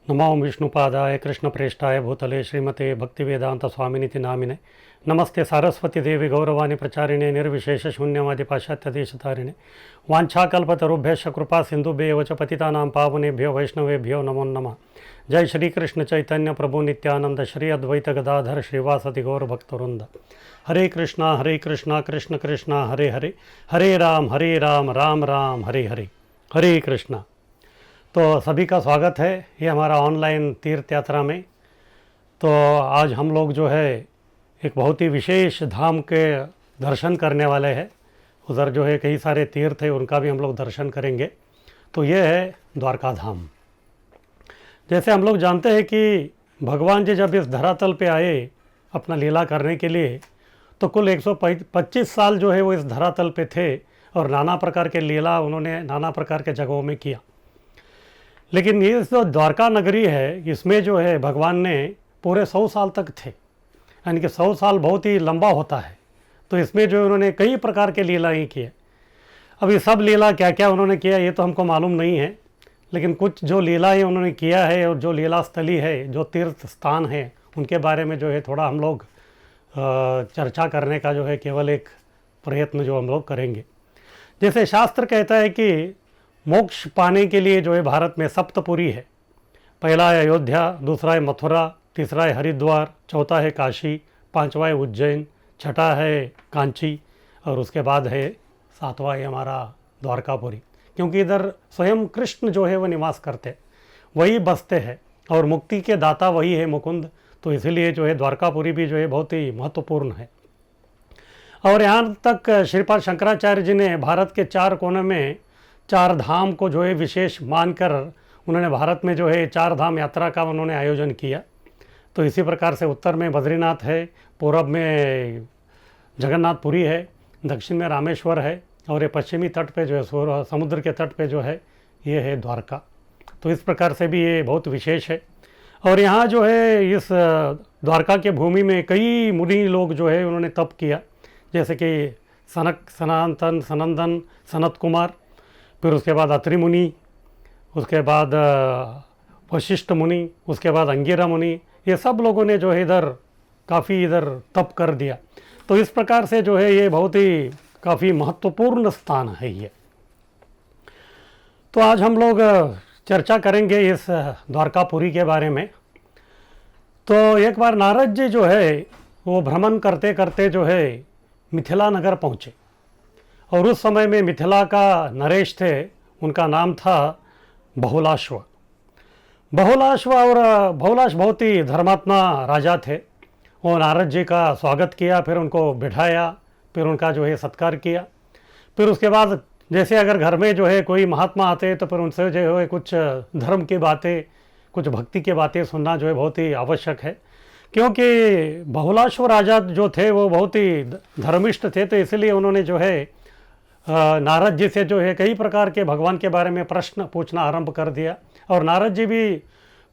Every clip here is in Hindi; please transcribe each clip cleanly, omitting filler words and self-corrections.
नमो विष्णुपादाय कृष्णप्रेष्ठाय भूतले श्रीमते भक्तिवेदांत स्वामिनिति नामिने नमस्ते सारस्वती देवी गौरवाणी प्रचारिणे निर्विशेष शून्यवादी पाश्चात्य देशतारिणे वाञ्छाकल्पतरुभ्यश्च कृपा सिंधुभ्येव च पतितानां पावनेभ्यो वैष्णवेभ्यो नमो नमः। जय श्री कृष्ण चैतन्य प्रभु नित्यानंद श्री अद्वैत गदाधर श्रीवासदि गौर भक्तवृंद। हरे कृष्णा कृष्ण कृष्णा हरे हरे, हरे राम राम राम हरे हरे। हरे कृष्णा। तो सभी का स्वागत है ये हमारा ऑनलाइन तीर्थ यात्रा में। तो आज हम लोग जो है एक बहुत ही विशेष धाम के दर्शन करने वाले हैं। उधर जो है कई सारे तीर्थ है, उनका भी हम लोग दर्शन करेंगे। तो ये है द्वारका धाम। जैसे हम लोग जानते हैं कि भगवान जी जब इस धरातल पे आए अपना लीला करने के लिए, तो कुल 125 साल जो है वो इस धरातल पे थे और नाना प्रकार के लीला उन्होंने नाना प्रकार के जगहों में किया। लेकिन ये जो द्वारका नगरी है, इसमें जो है भगवान ने पूरे 100 साल तक थे, यानी कि 100 साल बहुत ही लंबा होता है। तो इसमें जो उन्होंने कई प्रकार के लीलाएँ किए। अब ये सब लीला क्या क्या उन्होंने किया ये तो हमको मालूम नहीं है, लेकिन कुछ जो लीलाएँ उन्होंने किया है और जो लीला स्थली है, जो तीर्थ स्थान है, उनके बारे में जो है थोड़ा हम लोग चर्चा करने का जो है केवल एक प्रयत्न जो हम लोग करेंगे। जैसे शास्त्र कहता है कि मोक्ष पाने के लिए जो है भारत में सप्तपुरी है। पहला है अयोध्या, दूसरा है मथुरा, तीसरा है हरिद्वार, चौथा है काशी, पांचवा है उज्जैन, छठा है कांची और उसके बाद है सातवां है हमारा द्वारकापुरी। क्योंकि इधर स्वयं कृष्ण जो है वह निवास करते, वही बसते हैं और मुक्ति के दाता वही है मुकुंद। तो इसीलिए जो है द्वारकापुरी भी जो है बहुत ही महत्वपूर्ण है। और यहाँ तक श्रीपाद शंकराचार्य जी ने भारत के 4 कोने में 4 धाम को जो है विशेष मानकर उन्होंने भारत में जो है 4 धाम यात्रा का उन्होंने आयोजन किया। तो इसी प्रकार से उत्तर में बद्रीनाथ है, पूर्व में जगन्नाथपुरी है, दक्षिण में रामेश्वर है और ये पश्चिमी तट पे जो है समुद्र के तट पे जो है ये है द्वारका। तो इस प्रकार से भी ये बहुत विशेष है। और यहाँ जो है इस द्वारका के भूमि में कई मुनि लोग जो है उन्होंने तप किया, जैसे कि सनातन सनंदन सनत कुमार, फिर उसके बाद अत्रि मुनि, उसके बाद वशिष्ठ मुनि, उसके बाद अंगिरा मुनि, ये सब लोगों ने जो है इधर काफ़ी इधर तप कर दिया। तो इस प्रकार से जो है ये बहुत ही काफ़ी महत्वपूर्ण स्थान है ये। तो आज हम लोग चर्चा करेंगे इस द्वारकापुरी के बारे में। तो एक बार नारद जी जो है वो भ्रमण करते करते जो है मिथिला नगर पहुँचे और उस समय में मिथिला का नरेश थे, उनका नाम था बहुलाश्व। और बहुलाश बहुत ही धर्मात्मा राजा थे। वो नारद जी का स्वागत किया, फिर उनको बिठाया, फिर उनका जो है सत्कार किया। फिर उसके बाद जैसे अगर घर में जो है कोई महात्मा आते तो फिर उनसे जो है कुछ धर्म की बातें, कुछ भक्ति की बातें सुनना जो है बहुत ही आवश्यक है। क्योंकि बहुलाश्व राजा जो थे वो बहुत ही धर्मिष्ठ थे, तो इसलिए उन्होंने जो है नारद जी से जो है कई प्रकार के भगवान के बारे में प्रश्न पूछना आरंभ कर दिया। और नारद जी भी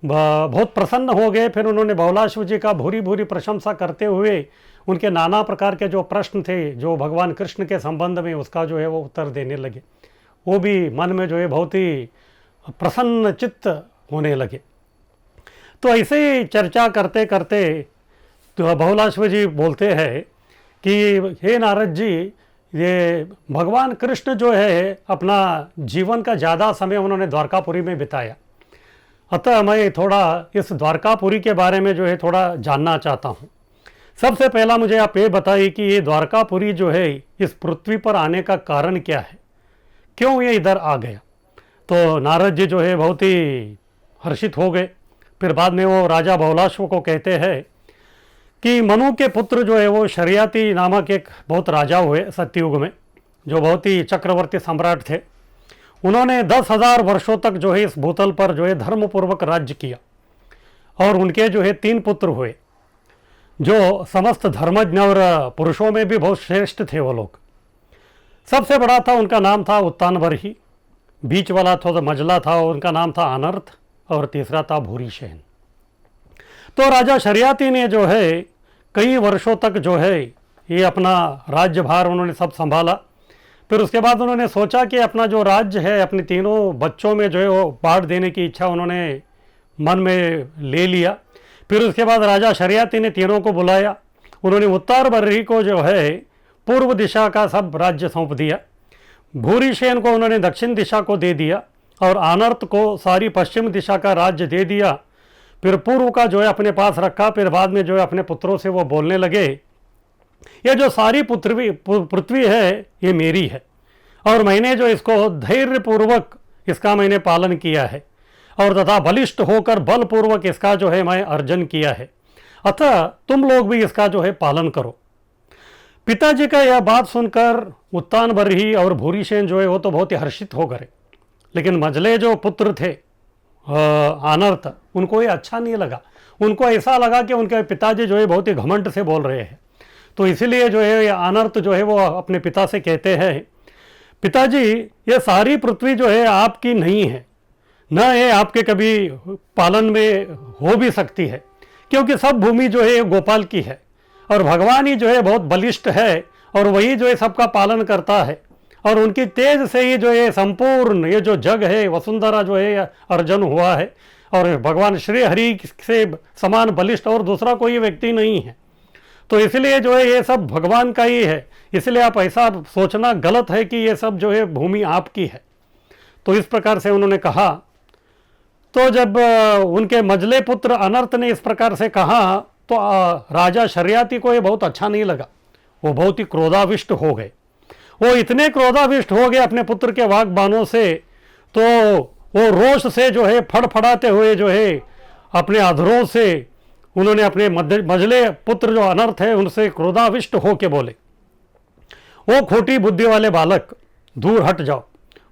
बहुत प्रसन्न हो गए। फिर उन्होंने बहुलाश्व जी का भूरी भूरी प्रशंसा करते हुए उनके नाना प्रकार के जो प्रश्न थे जो भगवान कृष्ण के संबंध में, उसका जो है वो उत्तर देने लगे। वो भी मन में जो है बहुत ही प्रसन्न चित्त होने लगे। तो ऐसे ही चर्चा करते करते तो बहुलाश्व जी बोलते हैं कि हे नारद जी, ये भगवान कृष्ण जो है अपना जीवन का ज़्यादा समय उन्होंने द्वारकापुरी में बिताया, अतः मैं थोड़ा इस द्वारकापुरी के बारे में जो है थोड़ा जानना चाहता हूँ। सबसे पहला मुझे आप ये बताइए कि ये द्वारकापुरी जो है इस पृथ्वी पर आने का कारण क्या है, क्यों ये इधर आ गया। तो नारद जी जो है बहुत ही हर्षित हो गए। फिर बाद में वो राजा बहुलाश्व को कहते हैं कि मनु के पुत्र जो है वो शरियाती नामक एक बहुत राजा हुए सत्ययुग में, जो बहुत ही चक्रवर्ती सम्राट थे। उन्होंने 10,000 वर्षों तक जो है इस भूतल पर जो है धर्मपूर्वक राज्य किया। और उनके जो है 3 पुत्र हुए, जो समस्त धर्मज्ञ और पुरुषों में भी बहुत श्रेष्ठ थे वो लोग। सबसे बड़ा था, उनका नाम था उत्तानबर्ही, बीच वाला था मजला था, उनका नाम था अनर्थ, और तीसरा था भूरिसेन। तो राजा शरियाती ने जो है कई वर्षों तक जो है ये अपना राज्यभार उन्होंने सब संभाला। फिर उसके बाद उन्होंने सोचा कि अपना जो राज्य है अपने तीनों बच्चों में जो है वो बांट देने की इच्छा उन्होंने मन में ले लिया। फिर उसके बाद राजा शरियाती ने तीनों को बुलाया। उन्होंने उत्तर बर्ही को जो है पूर्व दिशा का सब राज्य सौंप दिया, भूरिशेन को उन्होंने दक्षिण दिशा को दे दिया और आनर्त को सारी पश्चिम दिशा का राज्य दे दिया। फिर पूर्व का जो है अपने पास रखा। फिर बाद में जो है अपने पुत्रों से वो बोलने लगे, ये जो सारी पृथ्वी है ये मेरी है और मैंने जो इसको धैर्यपूर्वक इसका मैंने पालन किया है और तथा बलिष्ठ होकर बलपूर्वक इसका जो है मैं अर्जन किया है, अतः तुम लोग भी इसका जो है पालन करो। पिताजी का यह बात सुनकर उत्तान बर्ही और भूरिशेन जो है वो तो बहुत ही हर्षित हो गए, लेकिन मजले जो पुत्र थे आनर्त, उनको ये अच्छा नहीं लगा। उनको ऐसा लगा कि उनके पिताजी जो है बहुत ही घमंड से बोल रहे हैं। तो इसीलिए जो है आनर्त जो है वो अपने पिता से कहते हैं, पिताजी ये सारी पृथ्वी जो है आपकी नहीं है, न ये आपके कभी पालन में हो भी सकती है, क्योंकि सब भूमि जो है ये गोपाल की है और भगवान ही जो है बहुत बलिष्ठ है और वही जो है सबका पालन करता है और उनकी तेज से ही जो है संपूर्ण ये जो जग है वसुंधरा जो है अर्जन हुआ है और भगवान श्री हरि से समान बलिष्ठ और दूसरा कोई व्यक्ति नहीं है। तो इसलिए जो है ये सब भगवान का ही है, इसलिए आप ऐसा सोचना गलत है कि ये सब जो है भूमि आपकी है। तो इस प्रकार से उन्होंने कहा। तो जब उनके मजले पुत्र अनर्त ने इस प्रकार से कहा तो राजा शरियाती को ये बहुत अच्छा नहीं लगा। वो बहुत ही क्रोधाविष्ट हो गए। वो इतने क्रोधाविष्ट हो गए अपने पुत्र के वाक बाणों से, तो वो रोष से जो है फड़फड़ाते हुए जो है अपने अधरों से उन्होंने अपने मजले पुत्र जो अनर्थ है उनसे क्रोधाविष्ट हो के बोले, वो खोटी बुद्धि वाले बालक, दूर हट जाओ।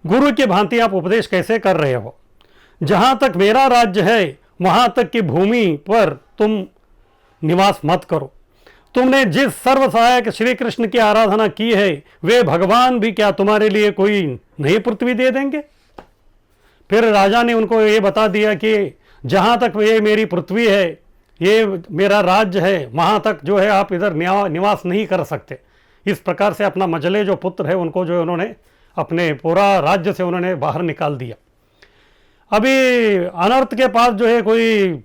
गुरु की भांति आप उपदेश कैसे कर रहे हो? जहाँ तक मेरा राज्य है वहाँ तक की भूमि पर तुम निवास मत करो। तुमने जिस सर्व सहायक श्री कृष्ण की आराधना की है वे भगवान भी क्या तुम्हारे लिए कोई नई पृथ्वी दे देंगे? फिर राजा ने उनको ये बता दिया कि जहाँ तक ये मेरी पृथ्वी है, ये मेरा राज्य है, वहाँ तक जो है आप इधर निवास नहीं कर सकते। इस प्रकार से अपना मजले जो पुत्र है उनको जो उन्होंने अपने पूरा राज्य से उन्होंने बाहर निकाल दिया। अभी अनर्थ के पास जो है कोई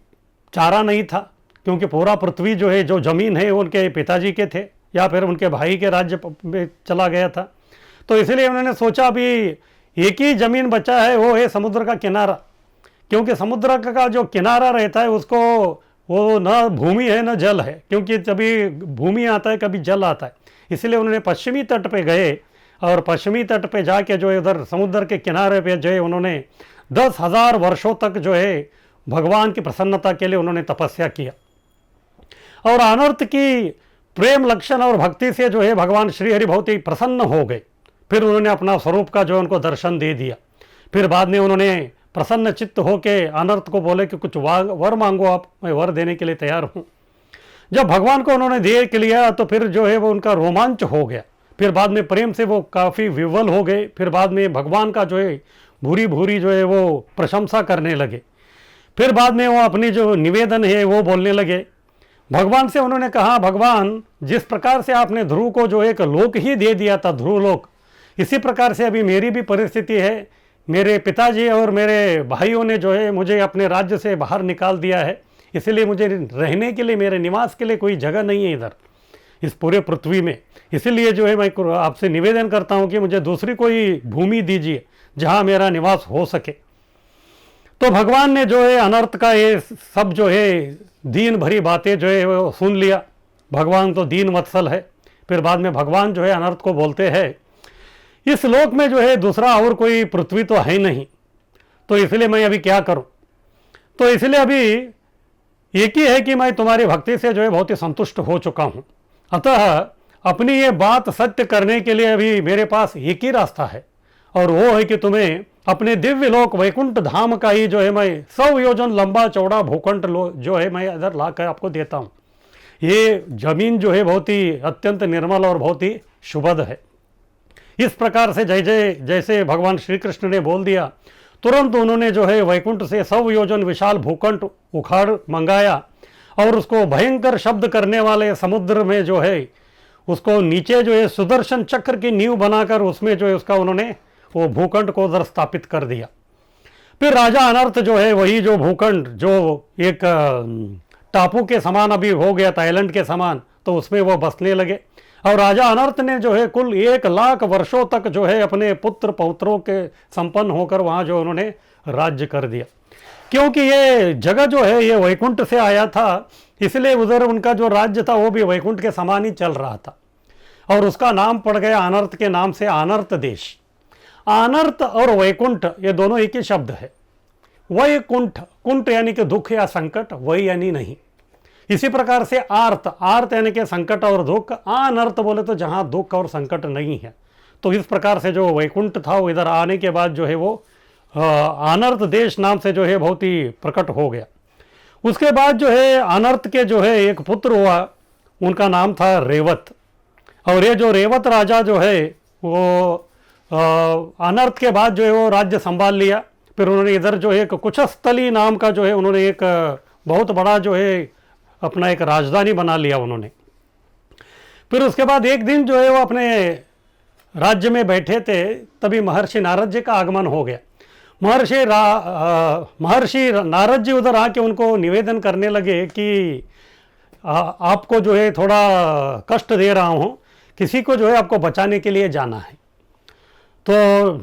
चारा नहीं था, क्योंकि पूरा पृथ्वी जो है जो ज़मीन है उनके पिताजी के थे या फिर उनके भाई के राज्य में चला गया था। तो इसलिए उन्होंने सोचा अभी एक ही ज़मीन बचा है, वो है समुद्र का किनारा, क्योंकि समुद्र का जो किनारा रहता है उसको वो न भूमि है न जल है, क्योंकि कभी भूमि आता है कभी जल आता है। इसलिए उन्होंने पश्चिमी तट पे गए और पश्चिमी तट पे जाके जो है उधर समुद्र के किनारे पे जो है उन्होंने 10,000 वर्षों तक जो है भगवान की प्रसन्नता के लिए उन्होंने तपस्या किया। और अनर्थ की प्रेम लक्षण और भक्ति से जो है भगवान श्री हरि बहुत ही प्रसन्न हो गए। फिर उन्होंने अपना स्वरूप का जो उनको दर्शन दे दिया। फिर बाद में उन्होंने प्रसन्न चित्त होके अनर्थ को बोले कि कुछ वर मांगो आप, मैं वर देने के लिए तैयार हूँ। जब भगवान को उन्होंने दे के लिया तो फिर जो है वो उनका रोमांच हो गया। फिर बाद में प्रेम से वो काफ़ी विह्वल हो गए। फिर बाद में भगवान का जो है भूरी भूरी जो है वो प्रशंसा करने लगे। फिर बाद में वो अपनी जो निवेदन है वो बोलने लगे। भगवान से उन्होंने कहा, भगवान जिस प्रकार से आपने ध्रुव को जो एक लोक ही दे दिया था, ध्रुव लोक, इसी प्रकार से अभी मेरी भी परिस्थिति है। मेरे पिताजी और मेरे भाइयों ने जो है मुझे अपने राज्य से बाहर निकाल दिया है, इसलिए मुझे रहने के लिए, मेरे निवास के लिए कोई जगह नहीं है इधर इस पूरे पृथ्वी में। इसीलिए जो है मैं आपसे निवेदन करता हूँ कि मुझे दूसरी कोई भूमि दीजिए जहाँ मेरा निवास हो सके। तो भगवान ने जो है अनर्थ का ये सब जो है दीन भरी बातें जो है वो सुन लिया। भगवान तो दीन वत्सल है। फिर बाद में भगवान जो है अनर्थ को बोलते हैं, इस लोक में जो है दूसरा और कोई पृथ्वी तो है नहीं, तो इसलिए मैं अभी क्या करूं? तो इसलिए अभी एक ही है कि मैं तुम्हारी भक्ति से जो है बहुत ही संतुष्ट हो चुका हूं। अतः अपनी ये बात सत्य करने के लिए अभी मेरे पास एक ही रास्ता है, और वो है कि तुम्हें अपने दिव्य लोक वैकुंठ धाम का ही जो है मैं 100 योजन लंबा चौड़ा भूखंड जो है मैं इधर ला कर आपको देता हूँ। ये जमीन जो है बहुत ही अत्यंत निर्मल और बहुत ही शुभद है। इस प्रकार से जैसे भगवान श्री कृष्ण ने बोल दिया, तुरंत उन्होंने जो है वैकुंठ से 100 योजन विशाल भूखंड उखाड़ मंगाया और उसको भयंकर शब्द करने वाले समुद्र में जो है उसको नीचे जो है सुदर्शन चक्र की नींव बनाकर उसमें जो है उसका उन्होंने वो भूखंड को उधर स्थापित कर दिया। फिर राजा अनर्थ जो है वही जो भूखंड जो एक टापू के समान अभी हो गया था, आइलैंड के समान, तो उसमें वो बसने लगे। और राजा अनर्थ ने जो है कुल 1,00,000 वर्षों तक जो है अपने पुत्र पौत्रों के संपन्न होकर वहाँ जो उन्होंने राज्य कर दिया। क्योंकि ये जगह जो है ये वैकुंठ से आया था, इसलिए उधर उनका जो राज्य था वो भी वैकुंठ के समान ही चल रहा था, और उसका नाम पड़ गया अनर्थ के नाम से, अनर्थ देश। अनर्थ और वैकुंठ ये दोनों एक ही शब्द है। वैकुंठ, कुंठ यानी कि दुख या संकट, वही यानी नहीं। इसी प्रकार से आर्त, आर्त यानी कि संकट और दुख, अनर्थ बोले तो जहाँ दुख और संकट नहीं है। तो इस प्रकार से जो वैकुंठ था वो इधर आने के बाद जो है वो अनर्थ देश नाम से जो है बहुत ही प्रकट हो गया। उसके बाद जो है अनर्थ के जो है एक पुत्र हुआ, उनका नाम था रेवत। और ये जो रेवत राजा जो है वो अनर्थ के बाद जो है वो राज्य संभाल लिया। फिर उन्होंने इधर जो है एक कुशस्थली नाम का जो है उन्होंने एक बहुत बड़ा जो है अपना एक राजधानी बना लिया उन्होंने। फिर उसके बाद एक दिन जो है वो अपने राज्य में बैठे थे, तभी महर्षि नारद जी का आगमन हो गया। महर्षि नारद जी उधर आके उनको निवेदन करने लगे कि आपको जो है थोड़ा कष्ट दे रहा हूँ, किसी को जो है आपको बचाने के लिए जाना है। तो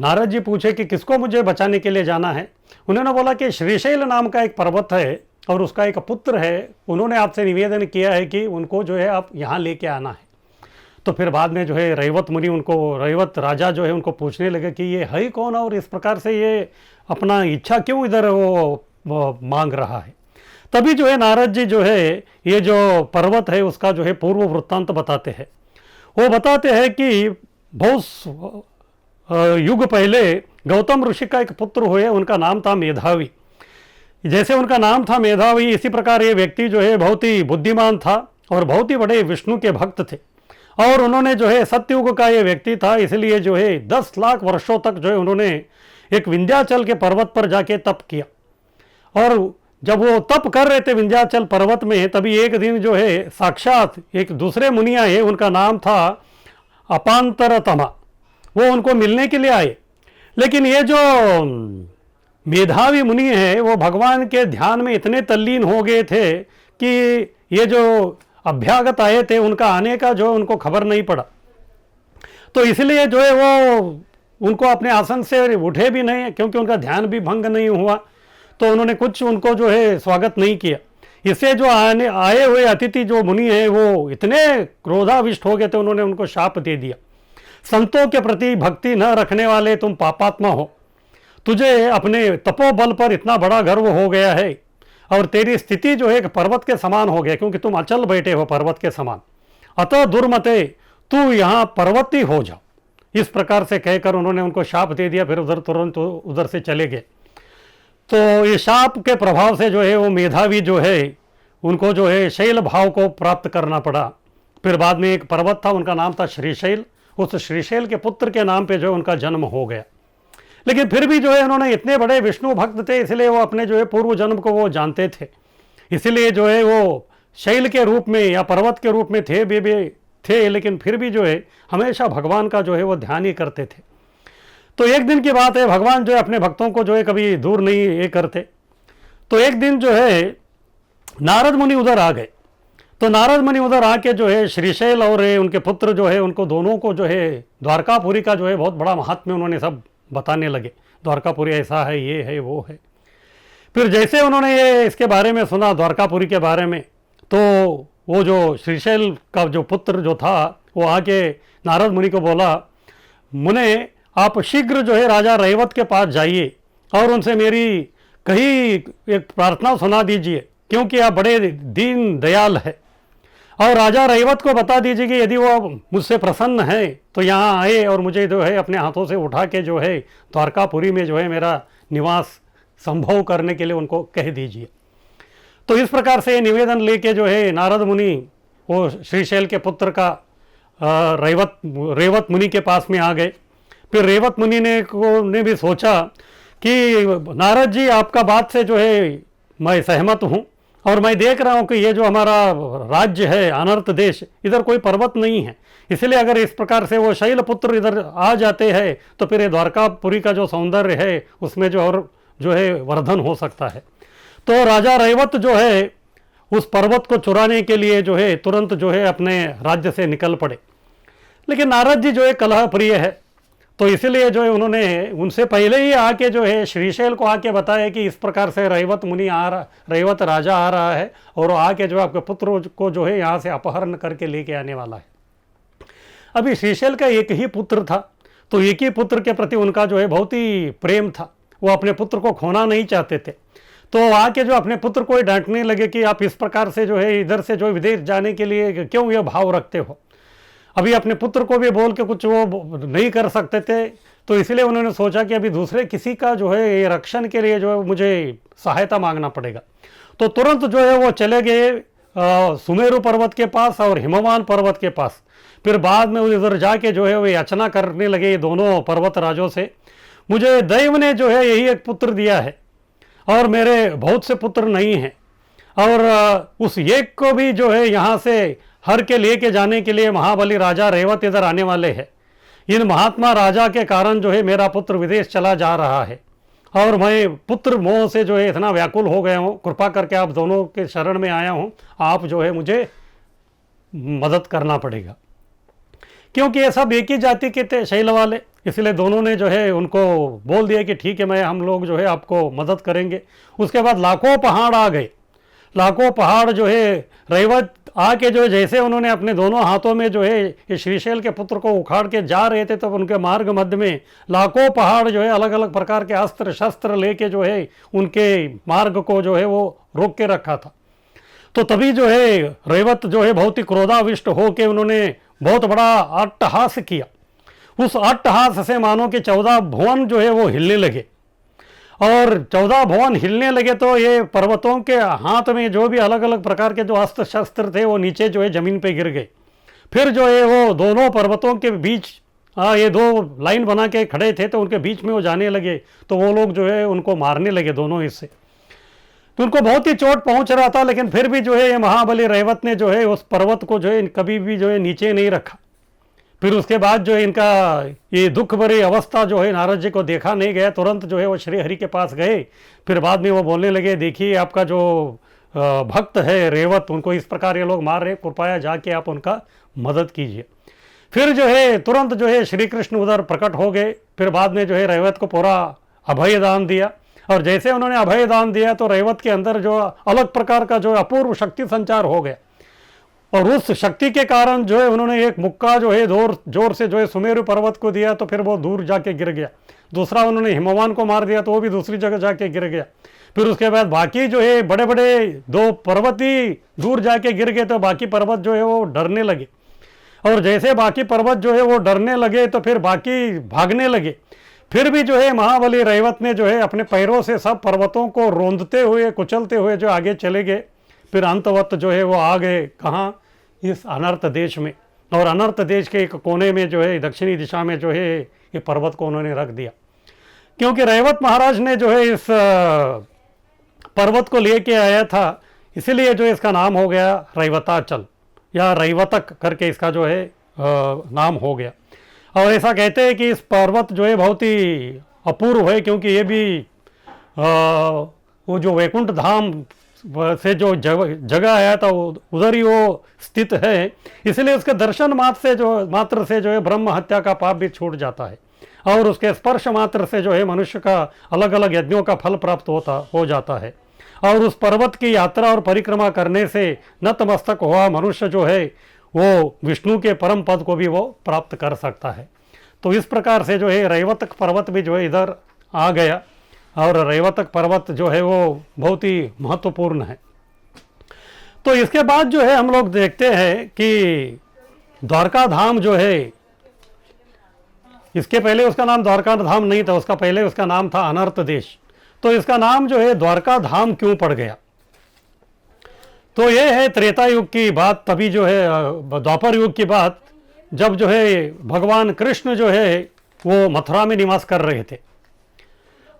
नारद जी पूछे कि किसको मुझे बचाने के लिए जाना है। उन्होंने बोला कि श्रीशैल नाम का एक पर्वत है और उसका एक पुत्र है, उन्होंने आपसे निवेदन किया है कि उनको जो है आप यहाँ लेके आना है। तो फिर बाद में जो है रैवत मुनि उनको, रैवत राजा जो है उनको पूछने लगे कि ये है कौन और इस प्रकार से ये अपना इच्छा क्यों इधर वो मांग रहा है। तभी जो है नारद जी जो है ये जो पर्वत है उसका जो है पूर्व वृत्तांत बताते हैं। वो बताते हैं कि बहुत युग पहले गौतम ऋषि का एक पुत्र हुए, उनका नाम था मेधावी। जैसे उनका नाम था मेधावी, इसी प्रकार ये व्यक्ति जो है बहुत ही बुद्धिमान था और बहुत ही बड़े विष्णु के भक्त थे। और उन्होंने जो है सत्ययुग का ये व्यक्ति था, इसलिए जो है 10 लाख वर्षों तक जो है उन्होंने एक विंध्याचल के पर्वत पर जाके तप किया। और जब वो तप कर रहे थे विंध्याचल पर्वत में, तभी एक दिन जो है साक्षात एक दूसरे मुनि आए, उनका नाम था अपांतरतमा। वो उनको मिलने के लिए आए। लेकिन ये जो मेधावी मुनि है वो भगवान के ध्यान में इतने तल्लीन हो गए थे कि ये जो अभ्यागत आए थे उनका आने का जो उनको खबर नहीं पड़ा। तो इसलिए जो है वो उनको अपने आसन से उठे भी नहीं, क्योंकि उनका ध्यान भी भंग नहीं हुआ। तो उन्होंने कुछ उनको जो है स्वागत नहीं किया। इससे जो आए हुए अतिथि जो मुनि है वो इतने क्रोधाविष्ट हो गए थे, उन्होंने उनको शाप दे दिया, संतों के प्रति भक्ति न रखने वाले तुम पापात्मा हो, तुझे अपने तपोबल पर इतना बड़ा गर्व हो गया है और तेरी स्थिति जो है पर्वत के समान हो गया, क्योंकि तुम अचल बैठे हो पर्वत के समान। अतः दुर्मते, तू यहाँ पर्वती हो जाओ। इस प्रकार से कहकर उन्होंने उनको शाप दे दिया। फिर उधर तुरंत उधर से चले गए। तो ये शाप के प्रभाव से जो है वो मेधावी जो है उनको जो है शैल भाव को प्राप्त करना पड़ा। फिर बाद में एक पर्वत था, उनका नाम था श्रीशैल। उस श्रीशैल के पुत्र के नाम पे जो है उनका जन्म हो गया। लेकिन फिर भी जो है उन्होंने इतने बड़े विष्णु भक्त थे, इसलिए वो अपने जो है पूर्व जन्म को वो जानते थे, इसलिए जो है वो शैल के रूप में या पर्वत के रूप में थे, लेकिन फिर भी जो है हमेशा भगवान का जो है वो ध्यान ही करते थे। तो एक दिन की बात है, भगवान जो है अपने भक्तों को जो है कभी दूर नहीं ये करते। तो एक दिन जो है नारद मुनि उधर आ गए। तो नारद मुनि उधर आके जो है श्रीशैल और उनके पुत्र जो है उनको दोनों को जो है द्वारकापुरी का जो है बहुत बड़ा महात्म्य उन्होंने सब बताने लगे। द्वारकापुरी ऐसा है, ये है, वो है। फिर जैसे उन्होंने ये इसके बारे में सुना द्वारकापुरी के बारे में, तो वो जो श्रीशैल का जो पुत्र जो था वो आके नारद मुनि को बोला, मुने आप शीघ्र जो है राजा रैवत के पास जाइए और उनसे मेरी कही एक प्रार्थना सुना दीजिए, क्योंकि आप बड़े दीन दयाल है। और राजा रैवत को बता दीजिए कि यदि वो मुझसे प्रसन्न है तो यहाँ आए और मुझे जो है अपने हाथों से उठा के जो है द्वारकापुरी में जो है मेरा निवास संभव करने के लिए उनको कह दीजिए। तो इस प्रकार से निवेदन लेके जो है नारद मुनि वो श्रीशैल के पुत्र का रेवत मुनि के पास में आ गए। फिर रेवत मुनि ने भी सोचा कि नारद जी आपका बात से जो है मैं सहमत हूँ, और मैं देख रहा हूँ कि ये जो हमारा राज्य है अनर्थ देश, इधर कोई पर्वत नहीं है, इसलिए अगर इस प्रकार से वो शैल पुत्र इधर आ जाते हैं तो फिर ये द्वारकापुरी का जो सौंदर्य है उसमें जो और जो है वर्धन हो सकता है। तो राजा रैवत जो है उस पर्वत को चुराने के लिए जो है तुरंत जो है अपने राज्य से निकल पड़े। लेकिन नारद जी जो है कलह प्रिय है, तो इसीलिए जो है उन्होंने उनसे पहले ही आके जो है श्रीशैल को आके बताया कि इस प्रकार से रैवत मुनि आ रहा, रैवत राजा आ रहा है और आके जो आपके पुत्र को जो है यहाँ से अपहरण करके लेके आने वाला है। अभी श्रीशैल का एक ही पुत्र था, तो एक ही पुत्र के प्रति उनका जो है बहुत ही प्रेम था, वो अपने पुत्र को खोना नहीं चाहते थे। तो आके जो अपने पुत्र को ही डांटने लगे कि आप इस प्रकार से जो है इधर से जो विदेश जाने के लिए क्यों ये भाव रखते हो। अभी अपने पुत्र को भी बोल के कुछ वो नहीं कर सकते थे, तो इसलिए उन्होंने सोचा कि अभी दूसरे किसी का जो है ये रक्षण के लिए जो है मुझे सहायता मांगना पड़ेगा। तो तुरंत जो है वो चले गए सुमेरु पर्वत के पास और हिमवान पर्वत के पास। फिर बाद में उधर जाके जो है वो याचना करने लगे ये दोनों पर्वत राजों से, मुझे दैव ने जो है यही एक पुत्र दिया है और मेरे बहुत से पुत्र नहीं हैं, और उस एक को भी जो है यहाँ से हर के लेके जाने के लिए महाबली राजा रैवत इधर आने वाले हैं। इन महात्मा राजा के कारण जो है मेरा पुत्र विदेश चला जा रहा है और मैं पुत्र मोह से जो है इतना व्याकुल हो गया हूँ। कृपा करके आप दोनों के शरण में आया हूँ, आप जो है मुझे मदद करना पड़ेगा। क्योंकि ये सब एक ही जाति के थे शैल वाले, इसलिए दोनों ने जो है उनको बोल दिया कि ठीक है, हम लोग जो है आपको मदद करेंगे। उसके बाद लाखों पहाड़ आ गए, लाखों पहाड़ जो है रैवत आके जो है जैसे उन्होंने अपने दोनों हाथों में जो है ये श्रीशैल के पुत्र को उखाड़ के जा रहे थे, तब उनके मार्ग मध्य में लाखों पहाड़ जो है अलग अलग प्रकार के अस्त्र शस्त्र लेके जो है उनके मार्ग को जो है वो रोक के रखा था। तो तभी जो है रैवत जो है बहुत ही क्रोधाविष्ट होके उन्होंने बहुत बड़ा अट्टहास किया। उस अट्टहास से मानो कि 14 भुवन जो है वो हिलने लगे, और 14 भुवन हिलने लगे तो ये पर्वतों के हाथ में जो भी अलग अलग प्रकार के जो अस्त्र शस्त्र थे वो नीचे जो है ज़मीन पे गिर गए। फिर जो है वो दोनों पर्वतों के बीच ये दो लाइन बना के खड़े थे, तो उनके बीच में वो जाने लगे, तो वो लोग जो है उनको मारने लगे दोनों हिस्से। तो उनको बहुत ही चोट पहुंच रहा था, लेकिन फिर भी जो है ये महाबली रैवत ने जो है उस पर्वत को जो है कभी भी जो है नीचे नहीं रखा। फिर उसके बाद जो है इनका ये दुख भरी अवस्था जो है नारद जी को देखा नहीं गया, तुरंत जो है वो श्री हरि के पास गए। फिर बाद में वो बोलने लगे, देखिए आपका जो भक्त है रैवत, उनको इस प्रकार ये लोग मार रहे, कृपया जाके आप उनका मदद कीजिए। फिर जो है तुरंत जो है श्री कृष्ण उधर प्रकट हो गए। फिर बाद में जो है रैवत को पूरा अभय दान दिया, और जैसे उन्होंने अभय दान दिया तो रैवत के अंदर जो अलग प्रकार का जो अपूर्व शक्ति संचार हो गया, और उस शक्ति के कारण जो है उन्होंने एक मुक्का जो है जोर से जो है सुमेरु पर्वत को दिया, तो फिर वो दूर जाके गिर गया। दूसरा उन्होंने हिमवान को मार दिया, तो वो भी दूसरी जगह जाके गिर गया। फिर उसके बाद बाकी जो है बड़े बड़े 2 पर्वत ही दूर जाके गिर गए, तो बाकी पर्वत जो है वो डरने लगे, और जैसे बाकी पर्वत जो है वो डरने लगे तो फिर बाकी भागने लगे। फिर भी जो है महाबली रैवत ने जो है अपने पैरों से सब पर्वतों को रोंदते हुए कुचलते हुए जो आगे चले गए। फिर अंतवत जो है वो आ गए कहाँ, इस अनर्त देश में, और अनर्त देश के एक कोने में जो है दक्षिणी दिशा में जो है ये पर्वत को उन्होंने रख दिया। क्योंकि रैवत महाराज ने जो है इस पर्वत को लेके आया था, इसीलिए जो इसका नाम हो गया रैवताचल, या रैवतक करके इसका जो है नाम हो गया। और ऐसा कहते हैं कि इस पर्वत जो है बहुत ही अपूर्व है, क्योंकि ये भी वो जो वैकुंठ धाम से जो जगह आया था उधर ही वो स्थित है, इसलिए उसके दर्शन मात्र से जो है ब्रह्म हत्या का पाप भी छूट जाता है, और उसके स्पर्श मात्र से जो है मनुष्य का अलग अलग यज्ञों का फल प्राप्त हो जाता है। और उस पर्वत की यात्रा और परिक्रमा करने से नतमस्तक हुआ मनुष्य जो है वो विष्णु के परम पद को भी वो प्राप्त कर सकता है। तो इस प्रकार से जो है रैवतक पर्वत भी जो है इधर आ गया, और रैवतक पर्वत जो है वो बहुत ही महत्वपूर्ण है। तो इसके बाद जो है हम लोग देखते हैं कि द्वारका धाम जो है, इसके पहले उसका नाम द्वारका धाम नहीं था, उसका पहले उसका नाम था अनर्त देश। तो इसका नाम जो है द्वारका धाम क्यों पड़ गया, तो ये है त्रेता युग की बात। तभी जो है द्वापर युग की बात, जब जो है भगवान कृष्ण जो है वो मथुरा में निवास कर रहे थे।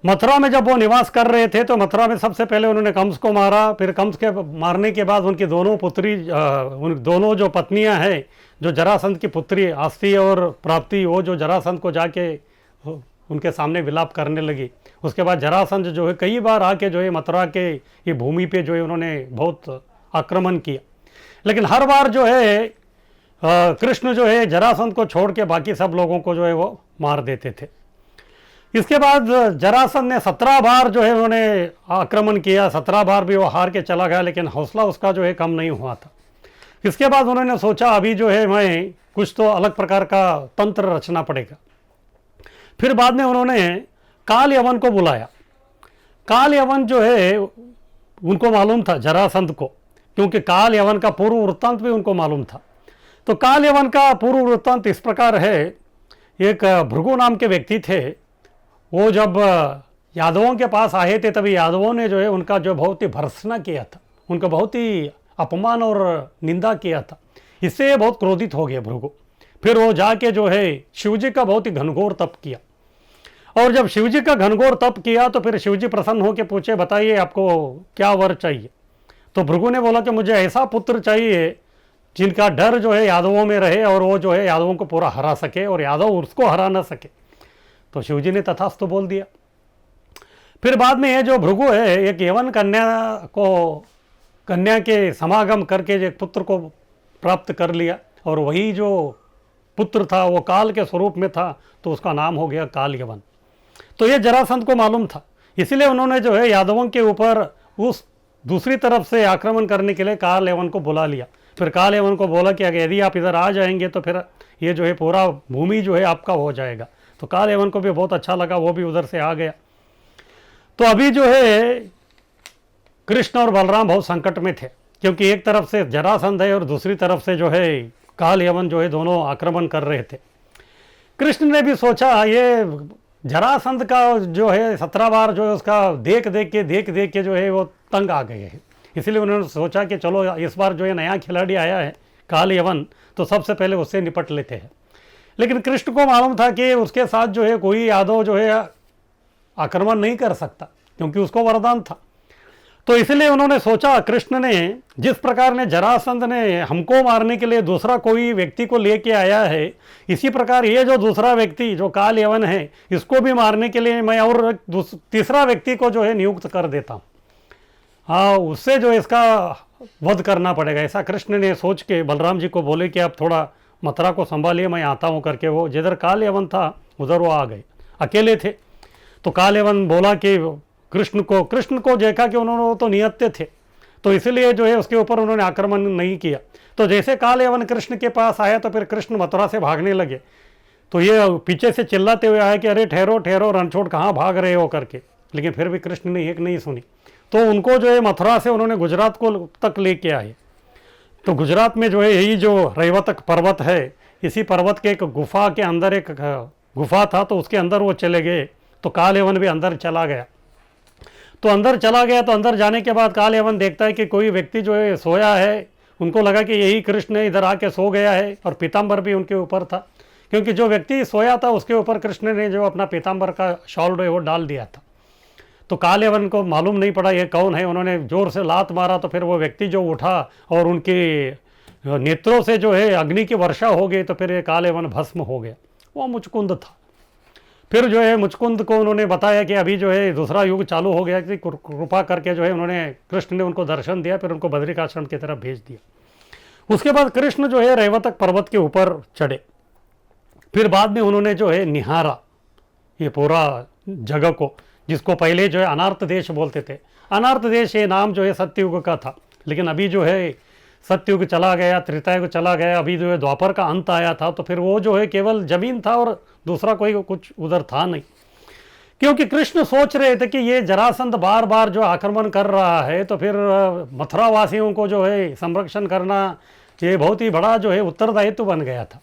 मथुरा में जब वो निवास कर रहे थे तो मथुरा में सबसे पहले उन्होंने कंस को मारा। फिर कंस के मारने के बाद उनकी दोनों पुत्री, उन दोनों जो पत्नियां हैं, जो जरासंध की पुत्री आस्ती और प्राप्ति, वो जो जरासंध को जाके उनके सामने विलाप करने लगी। उसके बाद जरासंध जो है कई बार आके जो है मथुरा के ये भूमि पे जो है उन्होंने बहुत आक्रमण किया, लेकिन हर बार जो है कृष्ण जो है जरासंध को छोड़ के बाकी सब लोगों को जो है वो मार देते थे। इसके बाद जरासंध ने 17 बार जो है उन्होंने आक्रमण किया, 17 बार भी वो हार के चला गया, लेकिन हौसला उसका जो है कम नहीं हुआ था। इसके बाद उन्होंने सोचा अभी जो है मैं कुछ तो अलग प्रकार का तंत्र रचना पड़ेगा। फिर बाद में उन्होंने काल यवन को बुलाया। काल यवन जो है उनको मालूम था जरासंध को, क्योंकि काल यवन का पूर्व वृत्तांत भी उनको मालूम था। तो काल यवन का पूर्व वृत्तांत इस प्रकार है, एक भृगु नाम के व्यक्ति थे, वो जब यादवों के पास आए थे तभी यादवों ने जो है उनका जो बहुत ही भर्त्सना किया था, उनका बहुत ही अपमान और निंदा किया था। इससे ये बहुत क्रोधित हो गया भृगु। फिर वो जाके जो है शिवजी का बहुत ही घनघोर तप किया, और जब शिवजी का घनघोर तप किया तो फिर शिवजी प्रसन्न होकर पूछे बताइए आपको क्या वर चाहिए। तो भृगु ने बोला कि मुझे ऐसा पुत्र चाहिए जिनका डर जो है यादवों में रहे और वो जो है यादवों को पूरा हरा सके और यादव उसको हरा ना सके। तो शिवजी ने तथास्तु बोल दिया। फिर बाद में ये जो भृगु है एक यवन कन्या के समागम करके एक पुत्र को प्राप्त कर लिया, और वही जो पुत्र था वो काल के स्वरूप में था, तो उसका नाम हो गया काल यवन। तो ये जरासंध को मालूम था, इसलिए उन्होंने जो है यादवों के ऊपर उस दूसरी तरफ से आक्रमण करने के लिए काल यवन को बुला लिया। फिर काल यवन को बोला कि अगर यदि आप इधर आ जाएंगे तो फिर ये जो है पूरा भूमि जो है आपका हो जाएगा। तो काल यवन को भी बहुत अच्छा लगा, वो भी उधर से आ गया। तो अभी जो है कृष्ण और बलराम बहुत संकट में थे, क्योंकि एक तरफ से जरासंध है और दूसरी तरफ से जो है काल यवन जो है दोनों आक्रमण कर रहे थे। कृष्ण ने भी सोचा ये जरासंध का जो है 17 बार जो है उसका देख देख के जो है वो तंग आ गए हैं, इसलिए उन्होंने सोचा कि चलो इस बार जो है नया खिलाड़ी आया है काल यवन, तो सबसे पहले उससे निपट लेते हैं। लेकिन कृष्ण को मालूम था कि उसके साथ जो है कोई यादव जो है आक्रमण नहीं कर सकता, क्योंकि उसको वरदान था। तो इसलिए उन्होंने सोचा, कृष्ण ने जिस प्रकार ने जरासंध ने हमको मारने के लिए दूसरा कोई व्यक्ति को लेके आया है, इसी प्रकार ये जो दूसरा व्यक्ति जो काल यवन है इसको भी मारने के लिए मैं और तीसरा व्यक्ति को जो है नियुक्त कर देता हूँ। हाँ, उससे जो इसका वध करना पड़ेगा। ऐसा कृष्ण ने सोच के बलराम जी को बोले कि आप थोड़ा मथुरा को संभालिए, मैं आता हूँ करके। वो जिधर काल यवन था उधर वो आ गए, अकेले थे। तो काल यवन बोला कि कृष्ण को देखा कि उन्होंने तो नियत्ते थे, तो इसलिए जो है उसके ऊपर उन्होंने आक्रमण नहीं किया। तो जैसे काल यवन कृष्ण के पास आया तो फिर कृष्ण मथुरा से भागने लगे। तो ये पीछे से चिल्लाते हुए आए कि अरे ठहरो ठहरो रणछोड़, कहाँ भाग रहे हो करके। लेकिन फिर भी कृष्ण ने एक नहीं सुनी, तो उनको जो है मथुरा से उन्होंने गुजरात को तक लेके आए। तो गुजरात में जो है यही जो रैवतक पर्वत है, इसी पर्वत के एक गुफा के अंदर एक गुफा था, तो उसके अंदर वो चले गए। तो काल यवन भी अंदर चला गया। तो अंदर जाने के बाद काल यवन देखता है कि कोई व्यक्ति जो है सोया है। उनको लगा कि यही कृष्ण इधर आके सो गया है, और पीताम्बर भी उनके ऊपर था, क्योंकि जो व्यक्ति सोया था उसके ऊपर कृष्ण ने जो अपना पीताम्बर का शॉल है वो डाल दिया था। तो काल यवन को मालूम नहीं पड़ा ये कौन है। उन्होंने जोर से लात मारा तो फिर वो व्यक्ति जो उठा और उनके नेत्रों से जो है अग्नि की वर्षा हो गई। तो फिर ये काल यवन भस्म हो गया। वो मुचकुंद था। फिर जो है मुचकुंद को उन्होंने बताया कि अभी जो है दूसरा युग चालू हो गया, कि कृपा करके जो है उन्होंने कृष्ण ने उनको दर्शन दिया, फिर उनको बद्रिकाश्रम की तरफ भेज दिया। उसके बाद कृष्ण जो है रैवतक पर्वत के ऊपर चढ़े। फिर बाद में उन्होंने जो है निहारा ये पूरा जगह को, जिसको पहले जो है अनार्त देश बोलते थे। अनार्त देश ये नाम जो है सत्ययुग का था, लेकिन अभी जो है सत्ययुग चला गया, त्रेतायुग चला गया, अभी जो है द्वापर का अंत आया था। तो फिर वो जो है केवल जमीन था और दूसरा कोई कुछ उधर था नहीं, क्योंकि कृष्ण सोच रहे थे कि ये जरासंध बार बार जो आक्रमण कर रहा है, तो फिर मथुरा वासियों को जो है संरक्षण करना ये बहुत ही बड़ा जो है उत्तरदायित्व बन गया था।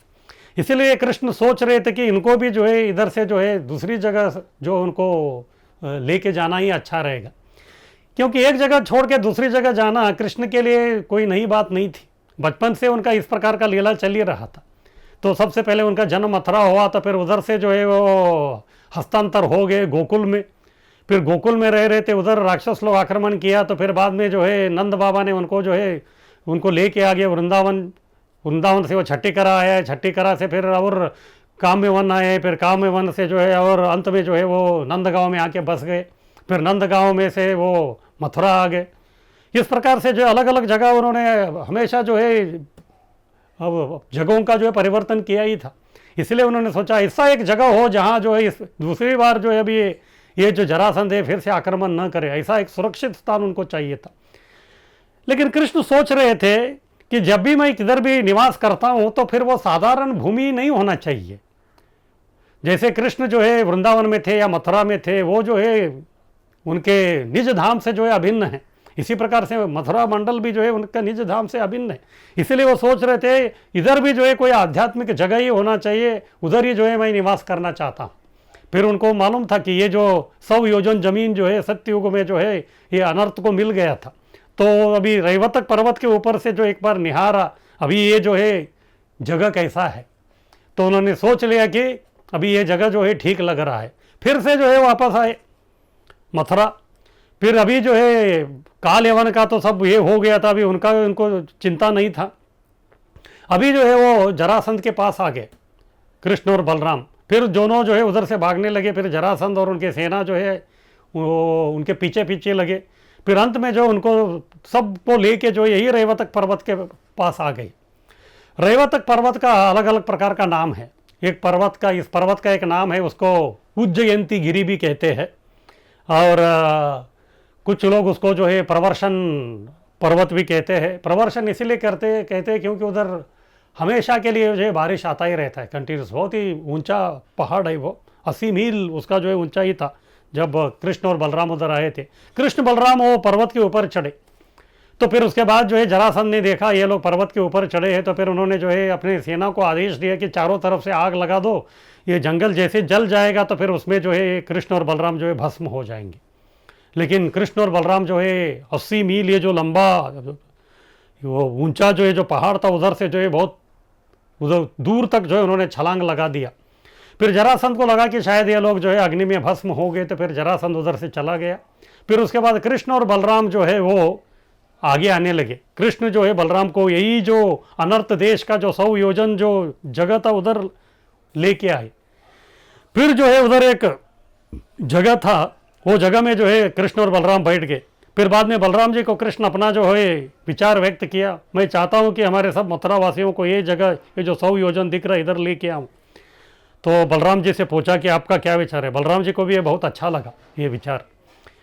इसीलिए कृष्ण सोच रहे थे कि इनको भी जो है इधर से जो है दूसरी जगह जो उनको लेके जाना ही अच्छा रहेगा, क्योंकि एक जगह छोड़ के दूसरी जगह जाना कृष्ण के लिए कोई नई बात नहीं थी। बचपन से उनका इस प्रकार का लीला चल ही रहा था। तो सबसे पहले उनका जन्म मथुरा हुआ, तो फिर उधर से जो है वो हस्तांतर हो गए गोकुल में। फिर गोकुल में रह रहे थे, उधर राक्षस लोग आक्रमण किया। तो फिर बाद में जो है नंद बाबा ने उनको जो है उनको लेके आ गए वृंदावन। वृंदावन से वो छट्टी करा आया, छट्टी करा से फिर और काम्य वन आए, फिर काम्य वन से जो है और अंत में जो है वो नंदगांव में आके बस गए, फिर नंदगांव में से वो मथुरा आ गए। इस प्रकार से जो अलग अलग जगह उन्होंने हमेशा जो है अब जगहों का जो है परिवर्तन किया ही था। इसलिए उन्होंने सोचा ऐसा एक जगह हो जहाँ जो है इस दूसरी बार जो है अभी ये जो जरासंध है फिर से आक्रमण न करे, ऐसा एक सुरक्षित स्थान उनको चाहिए था। लेकिन कृष्ण सोच रहे थे कि जब भी मैं किधर भी निवास करता हूँ तो फिर वो साधारण भूमि नहीं होना चाहिए। जैसे कृष्ण जो है वृंदावन में थे या मथुरा में थे, वो जो है उनके निज धाम से जो है अभिन्न है, इसी प्रकार से मथुरा मंडल भी जो है उनका निज धाम से अभिन्न है। इसलिए वो सोच रहे थे इधर भी जो है कोई आध्यात्मिक जगह ही होना चाहिए, उधर ही जो है मैं निवास करना चाहता हूँ। फिर उनको मालूम था कि ये जो 100 योजन जमीन जो है सत्ययुग में जो है ये अनर्थ को मिल गया था। तो अभी रैवतक पर्वत के ऊपर से जो एक बार निहारा अभी ये जो है जगह कैसा है, तो उन्होंने सोच लिया कि अभी ये जगह जो है ठीक लग रहा है। फिर से जो है वापस आए मथुरा। फिर अभी जो है काल यवन का तो सब ये हो गया था, अभी उनको चिंता नहीं था। अभी जो है वो जरासंध के पास आ गए कृष्ण और बलराम। फिर दोनों जो है उधर से भागने लगे, फिर जरासंध और उनके सेना जो है वो उनके पीछे पीछे लगे। फिर अंत में जो उनको सबको लेके जो यही रैवतक पर्वत के पास आ गई। रैवतक पर्वत का अलग अलग प्रकार का नाम है। एक पर्वत का, इस पर्वत का एक नाम है, उसको उज्जयंती गिरी भी कहते हैं, और कुछ लोग उसको जो है प्रवर्षण पर्वत भी कहते हैं। प्रवर्षण इसीलिए कहते हैं क्योंकि उधर हमेशा के लिए जो है बारिश आता ही रहता है कंटिन्यूस। बहुत ही ऊंचा पहाड़ है वो, 80 मील उसका जो है ऊंचाई था। जब कृष्ण और बलराम उधर आए थे, कृष्ण बलराम वो पर्वत के ऊपर चढ़े, तो फिर उसके बाद जो है जरासंध ने देखा ये लोग पर्वत के ऊपर चढ़े हैं, तो फिर उन्होंने जो है अपने सेना को आदेश दिया कि चारों तरफ से आग लगा दो, ये जंगल जैसे जल जाएगा तो फिर उसमें जो है कृष्ण और बलराम जो है भस्म हो जाएंगे। लेकिन कृष्ण और बलराम जो है 80 मील ये जो लंबा वो ऊंचा जो है जो पहाड़ था उधर से जो है बहुत उधर दूर तक जो है उन्होंने छलांग लगा दिया। फिर जरासंध को लगा कि शायद ये लोग जो है अग्नि में भस्म हो गए, तो फिर जरासंध उधर से चला गया। फिर उसके बाद कृष्ण और बलराम जो है वो आगे आने लगे। कृष्ण जो है बलराम को यही जो अनर्थ देश का जो 100 योजन जो जगह था उधर लेके आए। फिर जो है उधर एक जगह था, वो जगह में जो है कृष्ण और बलराम बैठ गए। फिर बाद में बलराम जी को कृष्ण अपना जो है विचार व्यक्त किया, मैं चाहता हूँ कि हमारे सब मथुरा वासियों को ये जगह, ये जो 100 योजन दिख रहा है इधर लेके आऊँ। तो बलराम जी से पूछा कि आपका क्या विचार है। बलराम जी को भी ये बहुत अच्छा लगा ये विचार।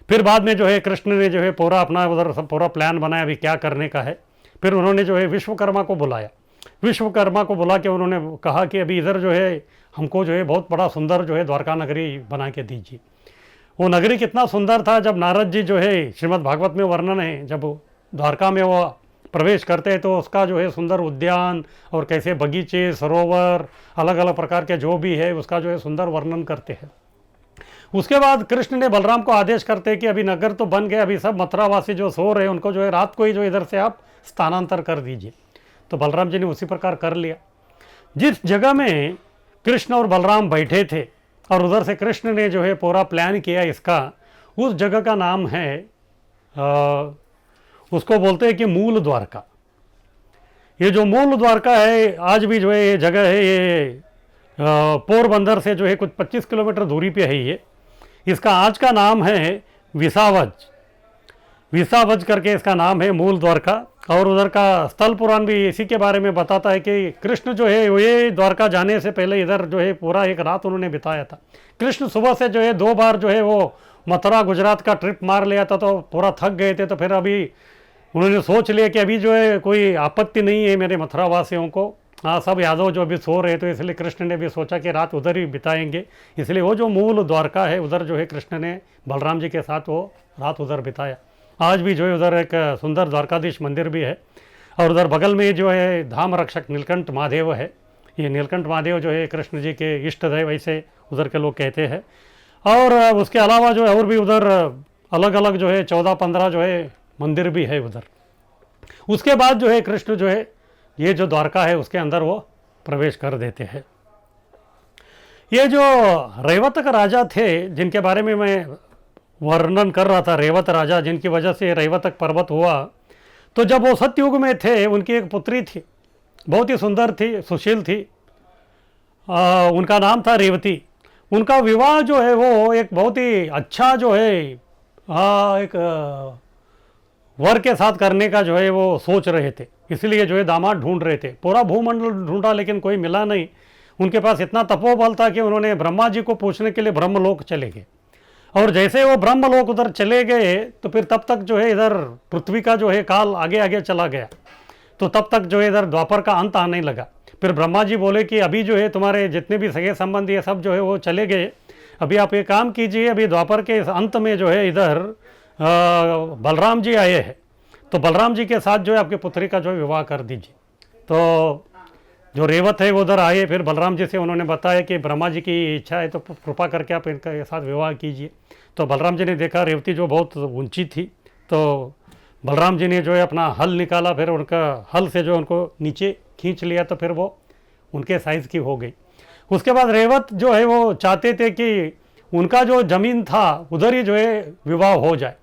फिर बाद में जो है कृष्ण ने जो है पूरा अपना उधर सब पूरा प्लान बनाया अभी क्या करने का है। फिर उन्होंने जो है विश्वकर्मा को बुलाया। विश्वकर्मा को बुला के उन्होंने कहा कि अभी इधर जो है हमको जो है बहुत बड़ा सुंदर जो है द्वारका नगरी बना के दीजिए। वो नगरी कितना सुंदर था, जब नारद जी जो है श्रीमद् भागवत में वर्णन है, जब द्वारका में वो प्रवेश करते हैं तो उसका जो है सुंदर उद्यान और कैसे बगीचे, सरोवर, अलग अलग प्रकार के जो भी है उसका जो है सुंदर वर्णन करते हैं। उसके बाद कृष्ण ने बलराम को आदेश करते कि अभी नगर तो बन गया, अभी सब मथुरावासी जो सो रहे हैं उनको जो है रात को ही जो इधर से आप स्थानांतर कर दीजिए। तो बलराम जी ने उसी प्रकार कर लिया। जिस जगह में कृष्ण और बलराम बैठे थे और उधर से कृष्ण ने जो है पूरा प्लान किया इसका, उस जगह का नाम है उसको बोलते हैं कि मूल द्वारका। ये जो मूल द्वारका है आज भी जो है ये जगह है, ये पोरबंदर से जो है कुछ 25 किलोमीटर दूरी पे है ये। इसका आज का नाम है विसावज। विसावज करके इसका नाम है, मूल द्वारका। और उधर का स्थल पुराण भी इसी के बारे में बताता है कि कृष्ण जो है ये द्वारका जाने से पहले इधर जो है पूरा एक रात उन्होंने बिताया था। कृष्ण सुबह से जो है 2 बार जो है वो मथुरा गुजरात का ट्रिप मार लिया था, तो पूरा थक गए थे। तो फिर अभी उन्होंने सोच लिया कि अभी जो है कोई आपत्ति नहीं है मेरे मथुरा वासियों को, हाँ सब यादव जो अभी सो रहे, तो इसलिए कृष्ण ने भी सोचा कि रात उधर ही बिताएंगे। इसलिए वो जो मूल द्वारका है उधर जो है कृष्ण ने बलराम जी के साथ वो रात उधर बिताया। आज भी जो है उधर एक सुंदर द्वारकाधीश मंदिर भी है। और उधर बगल में जो है धाम रक्षक नीलकंठ महादेव है। ये नीलकंठ महादेव जो है कृष्ण जी के इष्ट देव ऐसे उधर के लोग कहते हैं। और उसके अलावा जो है और भी उधर अलग अलग जो है 14-15 जो है मंदिर भी है उधर। उसके बाद जो है कृष्ण जो है ये जो द्वारका है उसके अंदर वो प्रवेश कर देते हैं। ये जो रैवतक राजा थे जिनके बारे में मैं वर्णन कर रहा था, रेवत राजा जिनकी वजह से रैवतक पर्वत हुआ, तो जब वो सतयुग में थे उनकी एक पुत्री थी, बहुत ही सुंदर थी, सुशील थी। उनका नाम था रेवती। उनका विवाह जो है वो एक बहुत ही अच्छा जो है एक वर के साथ करने का जो है वो सोच रहे थे, इसलिए जो है दामाद ढूंढ रहे थे। पूरा भूमंडल ढूंढा लेकिन कोई मिला नहीं। उनके पास इतना तपोबल था कि उन्होंने ब्रह्मा जी को पूछने के लिए ब्रह्मलोक चले गए। और जैसे वो ब्रह्मलोक उधर चले गए तो फिर तब तक जो है इधर पृथ्वी का जो है काल आगे आगे चला गया। तो तब तक जो है इधर द्वापर का अंत आने लगा। फिर ब्रह्मा जी बोले कि अभी जो है तुम्हारे जितने भी सगे संबंधी है सब जो है वो चले गए, अभी आप ये काम कीजिए, अभी द्वापर के इस अंत में जो है इधर बलराम जी आए हैं, तो बलराम जी के साथ जो है आपकी पुत्री का जो है विवाह कर दीजिए। तो जो रेवत है वो उधर आए, फिर बलराम जी से उन्होंने बताया कि ब्रह्मा जी की इच्छा है तो कृपा करके आप इनके साथ विवाह कीजिए। तो बलराम जी ने देखा रेवती जो बहुत ऊंची थी, तो बलराम जी ने जो है अपना हल निकाला, फिर उनका हल से जो उनको नीचे खींच लिया, तो फिर वो उनके साइज़ की हो गई। उसके बाद रेवत जो है वो चाहते थे कि उनका जो ज़मीन था उधर ही जो है विवाह हो जाए,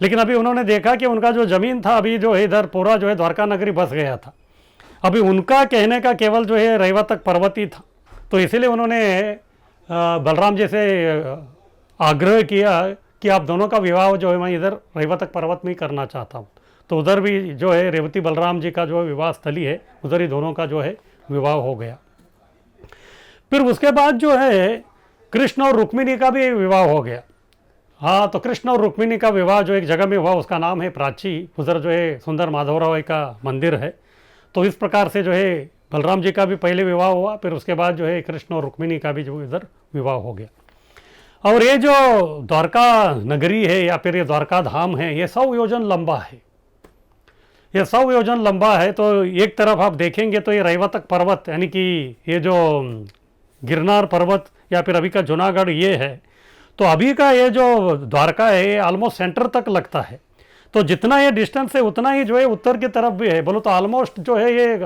लेकिन अभी उन्होंने देखा कि उनका जो ज़मीन था अभी जो है इधर पूरा जो है द्वारका नगरी बस गया था। अभी उनका कहने का केवल जो है रेवतक पर्वत ही था। तो इसीलिए उन्होंने बलराम जी से आग्रह किया कि आप दोनों का विवाह जो है मैं इधर रेवतक पर्वत में ही करना चाहता हूँ। तो उधर भी जो है रेवती बलराम जी का जो विवाह स्थली है उधर ही दोनों का जो है विवाह हो गया। फिर उसके बाद जो है कृष्ण और रुक्मिणी का भी विवाह हो गया। हाँ, तो कृष्ण और रुक्मिणी का विवाह जो एक जगह में हुआ, उसका नाम है प्राची। उधर जो है सुंदर माधवराव का मंदिर है। तो इस प्रकार से जो है बलराम जी का भी पहले विवाह हुआ, फिर उसके बाद जो है कृष्ण और रुक्मिणी का भी जो इधर विवाह हो गया। और ये जो द्वारका नगरी है या फिर ये द्वारका धाम है, ये 100 योजन लंबा है। ये 100 योजन लंबा है। तो एक तरफ आप देखेंगे तो ये रेवतक पर्वत यानी कि ये जो गिरनार पर्वत या फिर अभी का जूनागढ़ ये है। तो अभी का ये जो द्वारका है ये ऑलमोस्ट सेंटर तक लगता है। तो जितना ये डिस्टेंस है उतना ही जो है उत्तर की तरफ भी है। बोलो तो ऑलमोस्ट जो है ये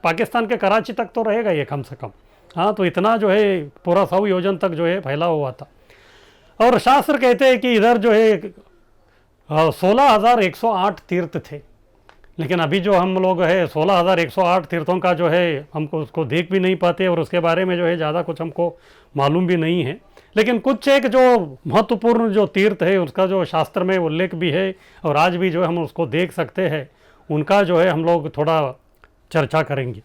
पाकिस्तान के कराची तक तो रहेगा ये कम से कम। हाँ, तो इतना जो है पूरा 100 योजन तक जो है फैला हुआ था। और शास्त्र कहते हैं कि इधर जो है 16,108 तीर्थ थे, लेकिन अभी जो हम लोग है 16,108 तीर्थों का जो है हमको उसको देख भी नहीं पाते और उसके बारे में जो है ज़्यादा कुछ हमको मालूम भी नहीं है। लेकिन कुछ एक जो महत्वपूर्ण जो तीर्थ है उसका जो शास्त्र में उल्लेख भी है और आज भी जो है हम उसको देख सकते हैं, उनका जो है हम लोग थोड़ा चर्चा करेंगे।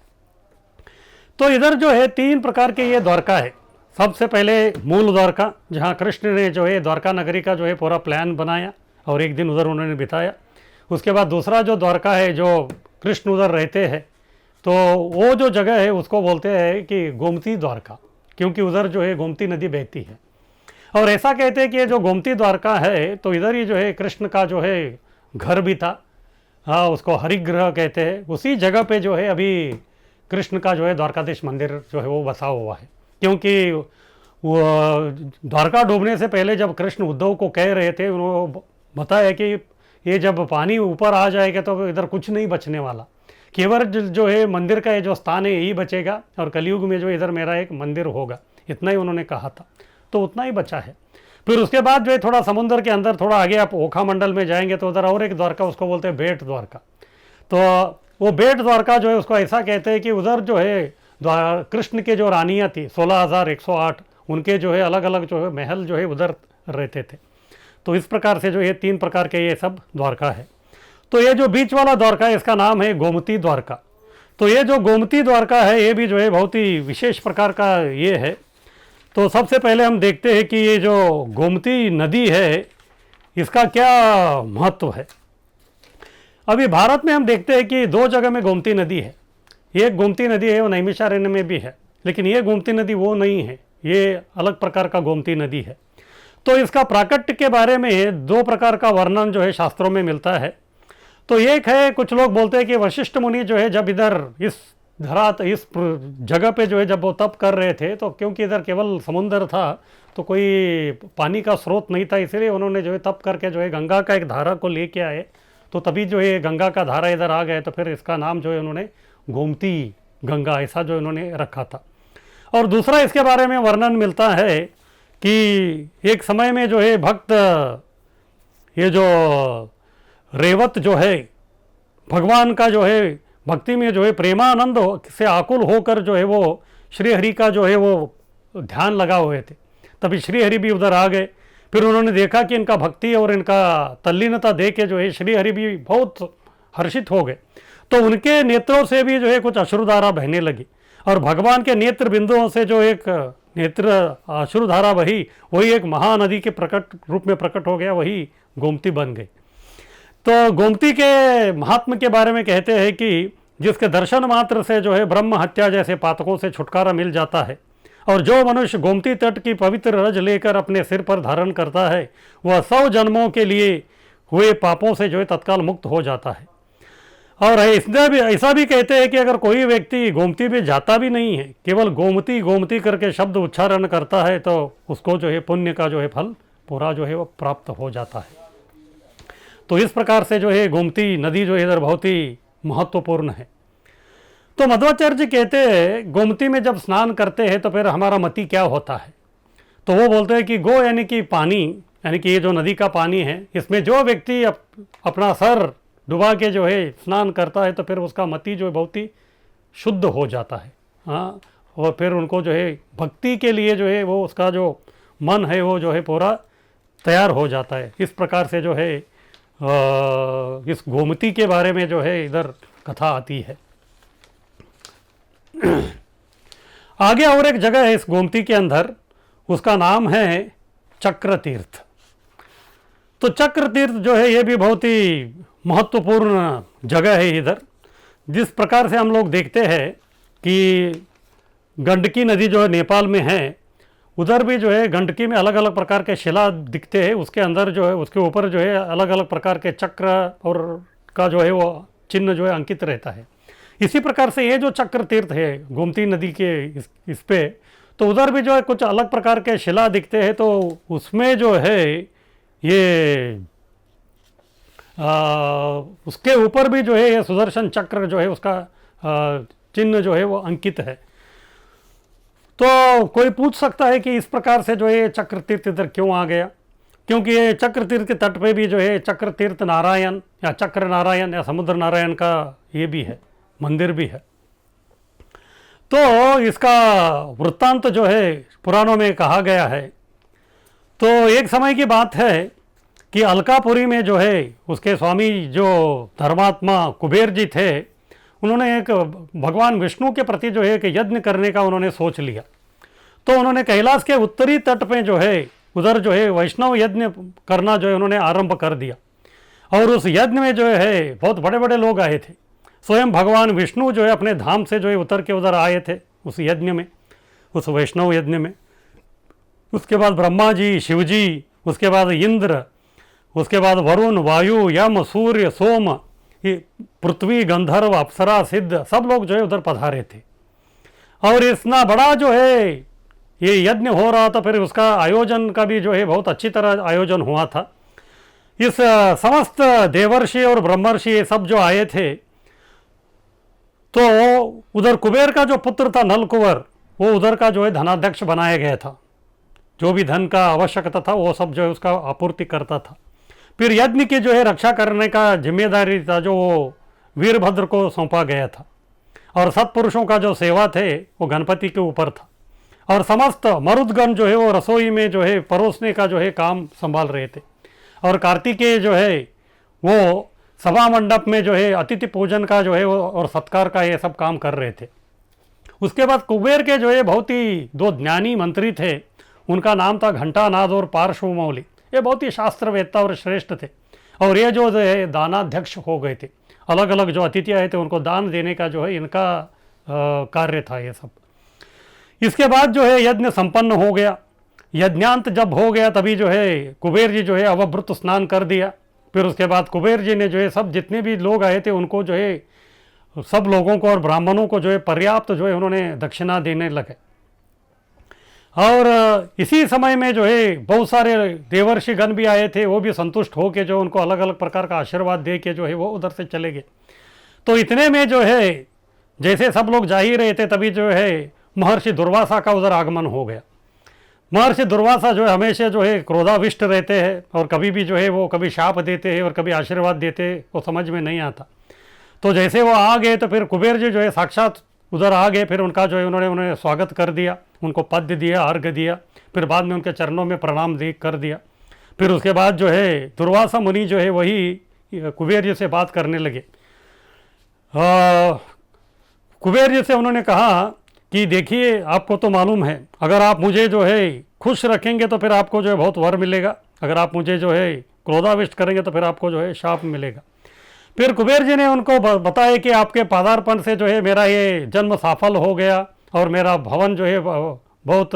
तो इधर जो है 3 प्रकार के ये द्वारका है। सबसे पहले मूल द्वारका, जहाँ कृष्ण ने जो है द्वारका नगरी का जो है पूरा प्लान बनाया और एक दिन उधर उन्होंने बिताया। उसके बाद दूसरा जो द्वारका है जो कृष्ण उधर रहते हैं, तो वो जो जगह है उसको बोलते हैं कि गोमती द्वारका, क्योंकि उधर जो है गोमती नदी बहती है। और ऐसा कहते हैं कि ये जो गोमती द्वारका है तो इधर ही जो है कृष्ण का जो है घर भी था। हाँ, उसको हरिग्रह कहते हैं। उसी जगह पे जो है अभी कृष्ण का जो है द्वारकाधीश मंदिर जो है वो बसा हुआ है। क्योंकि वो द्वारका डूबने से पहले जब कृष्ण उद्धव को कह रहे थे, उन्होंने बताया कि ये जब पानी ऊपर आ जाएगा तो इधर कुछ नहीं बचने वाला, केवल जो है मंदिर का ये जो स्थान है यही बचेगा और कलयुग में जो इधर मेरा एक मंदिर होगा, इतना ही उन्होंने कहा था। तो उतना ही बचा है। फिर उसके बाद जो है थोड़ा समुद्र के अंदर थोड़ा आगे आप ओखा मंडल में जाएंगे तो उधर और एक द्वारका, उसको बोलते हैं बेट द्वारका। तो वो बेट द्वारका जो है उसको ऐसा कहते हैं कि उधर जो है कृष्ण के जो रानियाँ थी 16,108, उनके जो है अलग अलग जो है महल जो है उधर रहते थे। तो इस प्रकार से जो ये 3 प्रकार के ये सब द्वारका है। तो ये जो बीच वाला द्वारका है इसका नाम है गोमती द्वारका। तो ये जो गोमती द्वारका है ये भी जो है बहुत ही विशेष प्रकार का ये है। तो सबसे पहले हम देखते हैं कि ये जो गोमती नदी है इसका क्या महत्व है। अभी भारत में हम देखते हैं कि 2 जगह में गोमती नदी है। एक गोमती नदी है वो नैमिषारण्य में भी है, लेकिन ये गोमती नदी वो नहीं है, ये अलग प्रकार का गोमती नदी है। तो इसका प्राकट्य के बारे में 2 प्रकार का वर्णन जो है शास्त्रों में मिलता है। तो एक है, कुछ लोग बोलते हैं कि वशिष्ठ मुनि जो है जब इधर इस जगह पे जो है जब वो तप कर रहे थे, तो क्योंकि इधर केवल समुंदर था तो कोई पानी का स्रोत नहीं था, इसलिए उन्होंने जो है तप करके जो है गंगा का एक धारा को लेके आए। तो तभी जो है गंगा का धारा इधर आ गए, तो फिर इसका नाम जो है उन्होंने गोमती गंगा ऐसा जो इन्होंने रखा था। और दूसरा इसके बारे में वर्णन मिलता है कि एक समय में जो है भक्त ये जो रेवत जो है भगवान का जो है भक्ति में जो है प्रेमानंद से आकुल होकर जो है वो श्रीहरि का जो है वो ध्यान लगा हुए थे। तभी श्रीहरि भी उधर आ गए। फिर उन्होंने देखा कि इनका भक्ति और इनका तल्लीनता देख के जो है श्रीहरि भी बहुत हर्षित हो गए। तो उनके नेत्रों से भी जो है कुछ अश्रुधारा बहने लगी और भगवान के नेत्र बिंदुओं से जो एक नेत्र अश्रुधारा वही एक महानदी के प्रकट रूप में प्रकट हो गया, वही गोमती बन गई। तो गोमती के महात्म के बारे में कहते हैं कि जिसके दर्शन मात्र से जो है ब्रह्म हत्या जैसे पातकों से छुटकारा मिल जाता है, और जो मनुष्य गोमती तट की पवित्र रज लेकर अपने सिर पर धारण करता है वह 100 जन्मों के लिए हुए पापों से जो है तत्काल मुक्त हो जाता है। और इसमें भी ऐसा भी कहते हैं कि अगर कोई व्यक्ति गोमती में जाता भी नहीं है, केवल गोमती गोमती करके शब्द उच्चारण करता है, तो उसको जो है पुण्य का जो है फल पूरा जो है वो प्राप्त हो जाता है। तो इस प्रकार से जो है गोमती नदी जो है इधर बहुत ही महत्वपूर्ण है। तो मध्वाचार्य जी कहते हैं गोमती में जब स्नान करते हैं तो फिर हमारा मति क्या होता है। तो वो बोलते हैं कि गो यानी कि पानी, यानी कि ये जो नदी का पानी है, इसमें जो व्यक्ति अपना सर डुबा के जो है स्नान करता है तो फिर उसका मति जो है बहुत ही शुद्ध हो जाता है। हाँ, और फिर उनको जो है भक्ति के लिए जो है वो उसका जो मन है वो जो है पूरा तैयार हो जाता है। इस प्रकार से जो है इस गोमती के बारे में जो है इधर कथा आती है। आगे और एक जगह है इस गोमती के अंदर, उसका नाम है चक्र तीर्थ। तो चक्र तीर्थ जो है ये भी बहुत ही महत्वपूर्ण जगह है इधर। जिस प्रकार से हम लोग देखते हैं कि गंडकी नदी जो है नेपाल में है, उधर भी जो है गंडकी में अलग अलग प्रकार के शिला दिखते हैं, उसके अंदर जो है उसके ऊपर जो है अलग अलग प्रकार के चक्र और का जो है वो चिन्ह जो है अंकित रहता है। इसी प्रकार से ये जो चक्र तीर्थ है गोमती नदी के इस पे, तो उधर भी जो है कुछ अलग प्रकार के शिला दिखते हैं। तो उसमें जो है ये उसके ऊपर भी जो है ये सुदर्शन चक्र जो है उसका चिन्ह जो है वो अंकित है। तो कोई पूछ सकता है कि इस प्रकार से जो है चक्र तीर्थ इधर क्यों आ गया, क्योंकि ये चक्र तीर्थ के तट पे भी जो है चक्र तीर्थ नारायण या चक्र नारायण या समुद्र नारायण का ये भी है, मंदिर भी है। तो इसका वृत्तांत जो है पुराणों में कहा गया है। तो एक समय की बात है कि अलकापुरी में जो है उसके स्वामी जो धर्मात्मा कुबेर जी थे, उन्होंने एक भगवान विष्णु के प्रति जो है एक यज्ञ करने का उन्होंने सोच लिया। तो उन्होंने कैलाश के उत्तरी तट पे जो है उधर जो है वैष्णव यज्ञ करना जो है उन्होंने आरंभ कर दिया। और उस यज्ञ में जो है बहुत बड़े बड़े लोग आए थे। स्वयं भगवान विष्णु जो है अपने धाम से जो है उतर के उधर आए थे उस यज्ञ में, उस वैष्णव यज्ञ में। उसके बाद ब्रह्मा जी, शिव जी, उसके बाद इंद्र, उसके बाद वरुण, वायु, यम, सूर्य, सोम, ये पृथ्वी, गंधर्व, अप्सरा, सिद्ध सब लोग जो है उधर पधारे थे। और इतना बड़ा जो है ये यज्ञ हो रहा था, फिर उसका आयोजन का भी जो है बहुत अच्छी तरह आयोजन हुआ था। इस समस्त देवर्षि और ब्रह्मर्षि ये सब जो आए थे, तो उधर कुबेर का जो पुत्र था नलकुवर, वो उधर का जो है धनाध्यक्ष बनाया गया था। जो भी धन का आवश्यकता था वो सब जो है उसका आपूर्ति करता था। फिर यज्ञ की जो है रक्षा करने का जिम्मेदारी था जो वो वीरभद्र को सौंपा गया था। और सत्पुरुषों का जो सेवा थे वो गणपति के ऊपर था। और समस्त मरुदगण जो है वो रसोई में जो है परोसने का जो है काम संभाल रहे थे। और कार्तिकेय जो है वो सभा मंडप में जो है अतिथि पूजन का जो है वो और सत्कार का ये सब काम कर रहे थे। उसके बाद कुबेर के जो है बहुत ही 2 ज्ञानी मंत्री थे, उनका नाम था घंटानाद और पार्श्वमौली। ये बहुत ही शास्त्रवेत्ता और श्रेष्ठ थे। और ये जो है दानाध्यक्ष हो गए थे। अलग अलग जो अतिथि आए थे उनको दान देने का जो है इनका कार्य था ये सब। इसके बाद जो है यज्ञ संपन्न हो गया। यज्ञांत जब हो गया तभी जो है कुबेर जी जो है अवभृत स्नान कर दिया। फिर उसके बाद कुबेर जी ने जो है सब जितने भी लोग आए थे उनको जो है सब लोगों को और ब्राह्मणों को जो है पर्याप्त जो है उन्होंने दक्षिणा देने लगे। और इसी समय में जो है बहुत सारे देवर्षि गण भी आए थे, वो भी संतुष्ट हो के जो उनको अलग अलग प्रकार का आशीर्वाद दे के जो है वो उधर से चले गए। तो इतने में जो है जैसे सब लोग जा ही रहे थे तभी जो है महर्षि दुर्वासा का उधर आगमन हो गया। महर्षि दुर्वासा जो है हमेशा जो है क्रोधाविष्ट रहते हैं और कभी भी जो है वो कभी शाप देते हैं और कभी आशीर्वाद देते हैं, वो समझ में नहीं आता। तो जैसे वो आ गए तो फिर कुबेर जी जो है साक्षात उधर आ गए, फिर उनका जो है उन्होंने उन्हें स्वागत कर दिया, उनको पद्य दिया, अर्घ्य दिया, फिर बाद में उनके चरणों में प्रणाम दे कर दिया। फिर उसके बाद जो है दुर्वासा मुनि जो है वही कुबेर जी से बात करने लगे। कुबेर जी से उन्होंने कहा कि देखिए, आपको तो मालूम है, अगर आप मुझे जो है खुश रखेंगे तो फिर आपको जो है बहुत वर मिलेगा, अगर आप मुझे जो है क्रोधाविष्ट करेंगे तो फिर आपको जो है शाप मिलेगा। फिर कुबेर जी ने उनको बताया कि आपके पदार्पण से जो है मेरा ये जन्म सफल हो गया और मेरा भवन जो है बहुत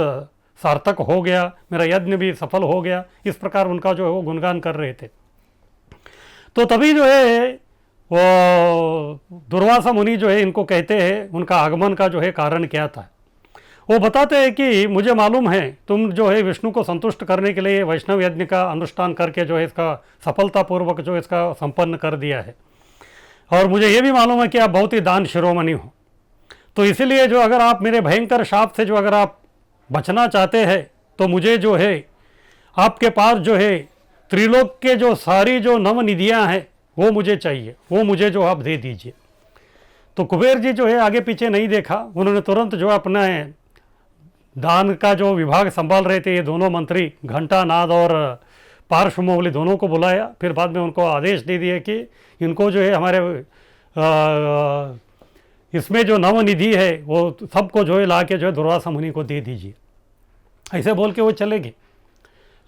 सार्थक हो गया, मेरा यज्ञ भी सफल हो गया। इस प्रकार उनका जो है वो गुणगान कर रहे थे। तो तभी जो है वो दुर्वासा मुनि जो है इनको कहते हैं उनका आगमन का जो है कारण क्या था। वो बताते हैं कि मुझे मालूम है तुम जो है विष्णु को संतुष्ट करने के लिए वैष्णव यज्ञ का अनुष्ठान करके जो है इसका सफलतापूर्वक जो इसका संपन्न कर दिया है, और मुझे ये भी मालूम है कि आप बहुत ही दान शिरोमणि हो। तो इसीलिए जो अगर आप मेरे भयंकर शाप से जो अगर आप बचना चाहते हैं तो मुझे जो है आपके पास जो है त्रिलोक के जो सारी जो नवनिधियाँ हैं वो मुझे चाहिए, वो मुझे जो आप दे दीजिए। तो कुबेर जी जो है आगे पीछे नहीं देखा, उन्होंने तुरंत जो अपना दान का जो विभाग संभाल रहे थे ये दोनों मंत्री घंटानाद और पार्श्वमौली दोनों को बुलाया। फिर बाद में उनको आदेश दे दिए कि इनको जो है हमारे इसमें जो नवनिधि है वो सबको जो है ला के जो है दुर्वासा मुनि को दे दीजिए। ऐसे बोल के वो चले गए।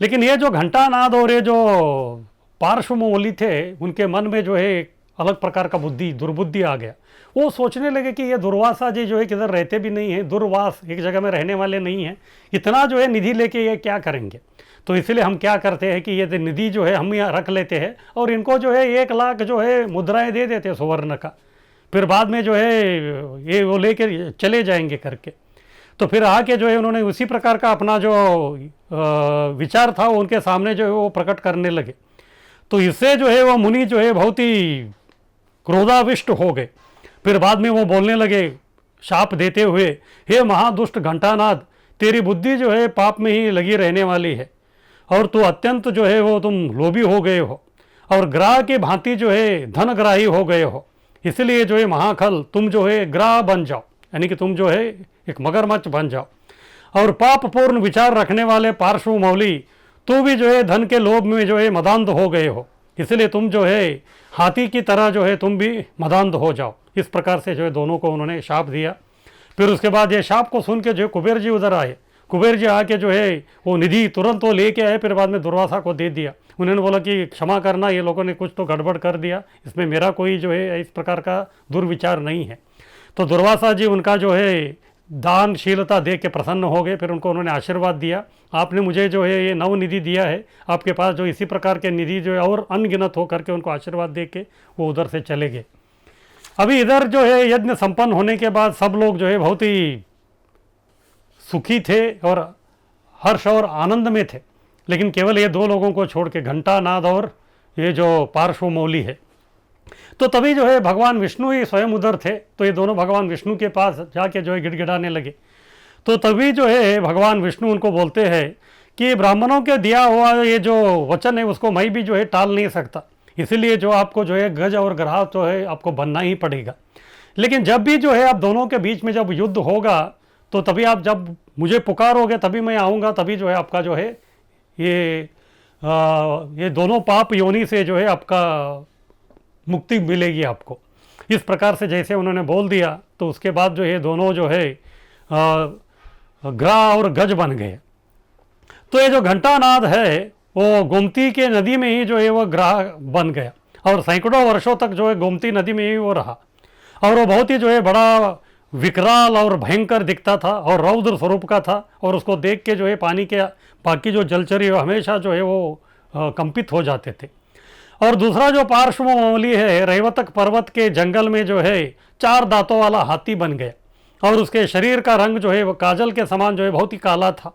लेकिन ये जो घंटानाद और ये जो पार्श्वमौली थे उनके मन में जो है एक अलग प्रकार का दुर्बुद्धि आ गया। वो सोचने लगे कि ये दुर्वासा जी जो है किधर रहते भी नहीं हैं, दुर्वास एक जगह में रहने वाले नहीं हैं, इतना जो है निधि लेके ये क्या करेंगे। तो इसलिए हम क्या करते हैं कि ये निधि जो है हम यहाँ रख लेते हैं और इनको जो है 1 लाख जो है मुद्राएं दे देते हैं सुवर्ण का, फिर बाद में जो है ये वो लेके चले जाएंगे करके। तो फिर आके जो है उन्होंने उसी प्रकार का अपना जो विचार था वो उनके सामने जो है वो प्रकट करने लगे। तो इससे जो है वो मुनि जो है बहुत ही क्रोधाविष्ट हो गए। फिर बाद में वो बोलने लगे शाप देते हुए, हे महादुष्ट घंटानाद, तेरी बुद्धि जो है पाप में ही लगी रहने वाली है और तू अत्यंत जो है वो तुम लोभी हो गए हो और ग्राह की भांति जो है धनग्राही हो गए हो। इसलिए जो है महाखल तुम जो है ग्राह बन जाओ, यानी कि तुम जो है एक मगरमच्छ बन जाओ। और पापपूर्ण विचार रखने वाले पार्श्वमौली, तू भी जो है धन के लोभ में जो है मदांध हो गए हो, इसलिए तुम जो है हाथी की तरह जो है तुम भी मदांध हो जाओ। इस प्रकार से जो है दोनों को उन्होंने शाप दिया। फिर उसके बाद ये शाप को सुन के जो कुबेर जी उधर आए। कुबेर जी आके जो है वो निधि तुरंत वो लेके आए, फिर बाद में दुर्वासा को दे दिया। उन्होंने बोला कि क्षमा करना, ये लोगों ने कुछ तो गड़बड़ कर दिया, इसमें मेरा कोई जो है इस प्रकार का दुर्विचार नहीं है। तो दुर्वासा जी उनका जो है दानशीलता देख के प्रसन्न हो गए। फिर उनको उन्होंने आशीर्वाद दिया, आपने मुझे जो है ये नवनिधि दिया है, आपके पास जो इसी प्रकार के निधि जो है और अनगिनत हो करके उनको आशीर्वाद दे के वो उधर से चले गए। अभी इधर जो है यज्ञ संपन्न होने के बाद सब लोग जो है बहुत ही सुखी थे और हर्ष और आनंद में थे, लेकिन केवल ये 2 लोगों को छोड़ के घंटानाद और ये जो पार्श्वमौली है। तो तभी जो है भगवान विष्णु ही स्वयं उधर थे, तो ये दोनों भगवान विष्णु के पास जाके जो है गिड़गिड़ाने लगे। तो तभी जो है भगवान विष्णु उनको बोलते हैं कि ब्राह्मणों के दिया हुआ ये जो वचन है उसको मैं भी जो है टाल नहीं सकता, इसीलिए जो आपको जो है गज और ग्राह तो है आपको बनना ही पड़ेगा। लेकिन जब भी जो है आप दोनों के बीच में जब युद्ध होगा तो तभी आप जब मुझे पुकारोगे तभी मैं आऊँगा, तभी जो है आपका जो है ये दोनों पाप योनि से जो है आपका मुक्ति मिलेगी आपको। इस प्रकार से जैसे उन्होंने बोल दिया तो उसके बाद जो ये दोनों जो है ग्राह और गज बन गए। तो ये जो घंटानाद है वो गोमती के नदी में ही जो है वो ग्राह बन गया और सैकड़ों वर्षों तक जो है गोमती नदी में ही वो रहा और वो बहुत ही जो है बड़ा विकराल और भयंकर दिखता था और रौद्र स्वरूप का था और उसको देख के जो है पानी के बाकी जो जलचरी हमेशा जो है वो कंपित हो जाते थे। और दूसरा जो पार्श्वमौली है रैवतक पर्वत के जंगल में जो है 4 दांतों वाला हाथी बन गया और उसके शरीर का रंग जो है वो काजल के समान जो है बहुत ही काला था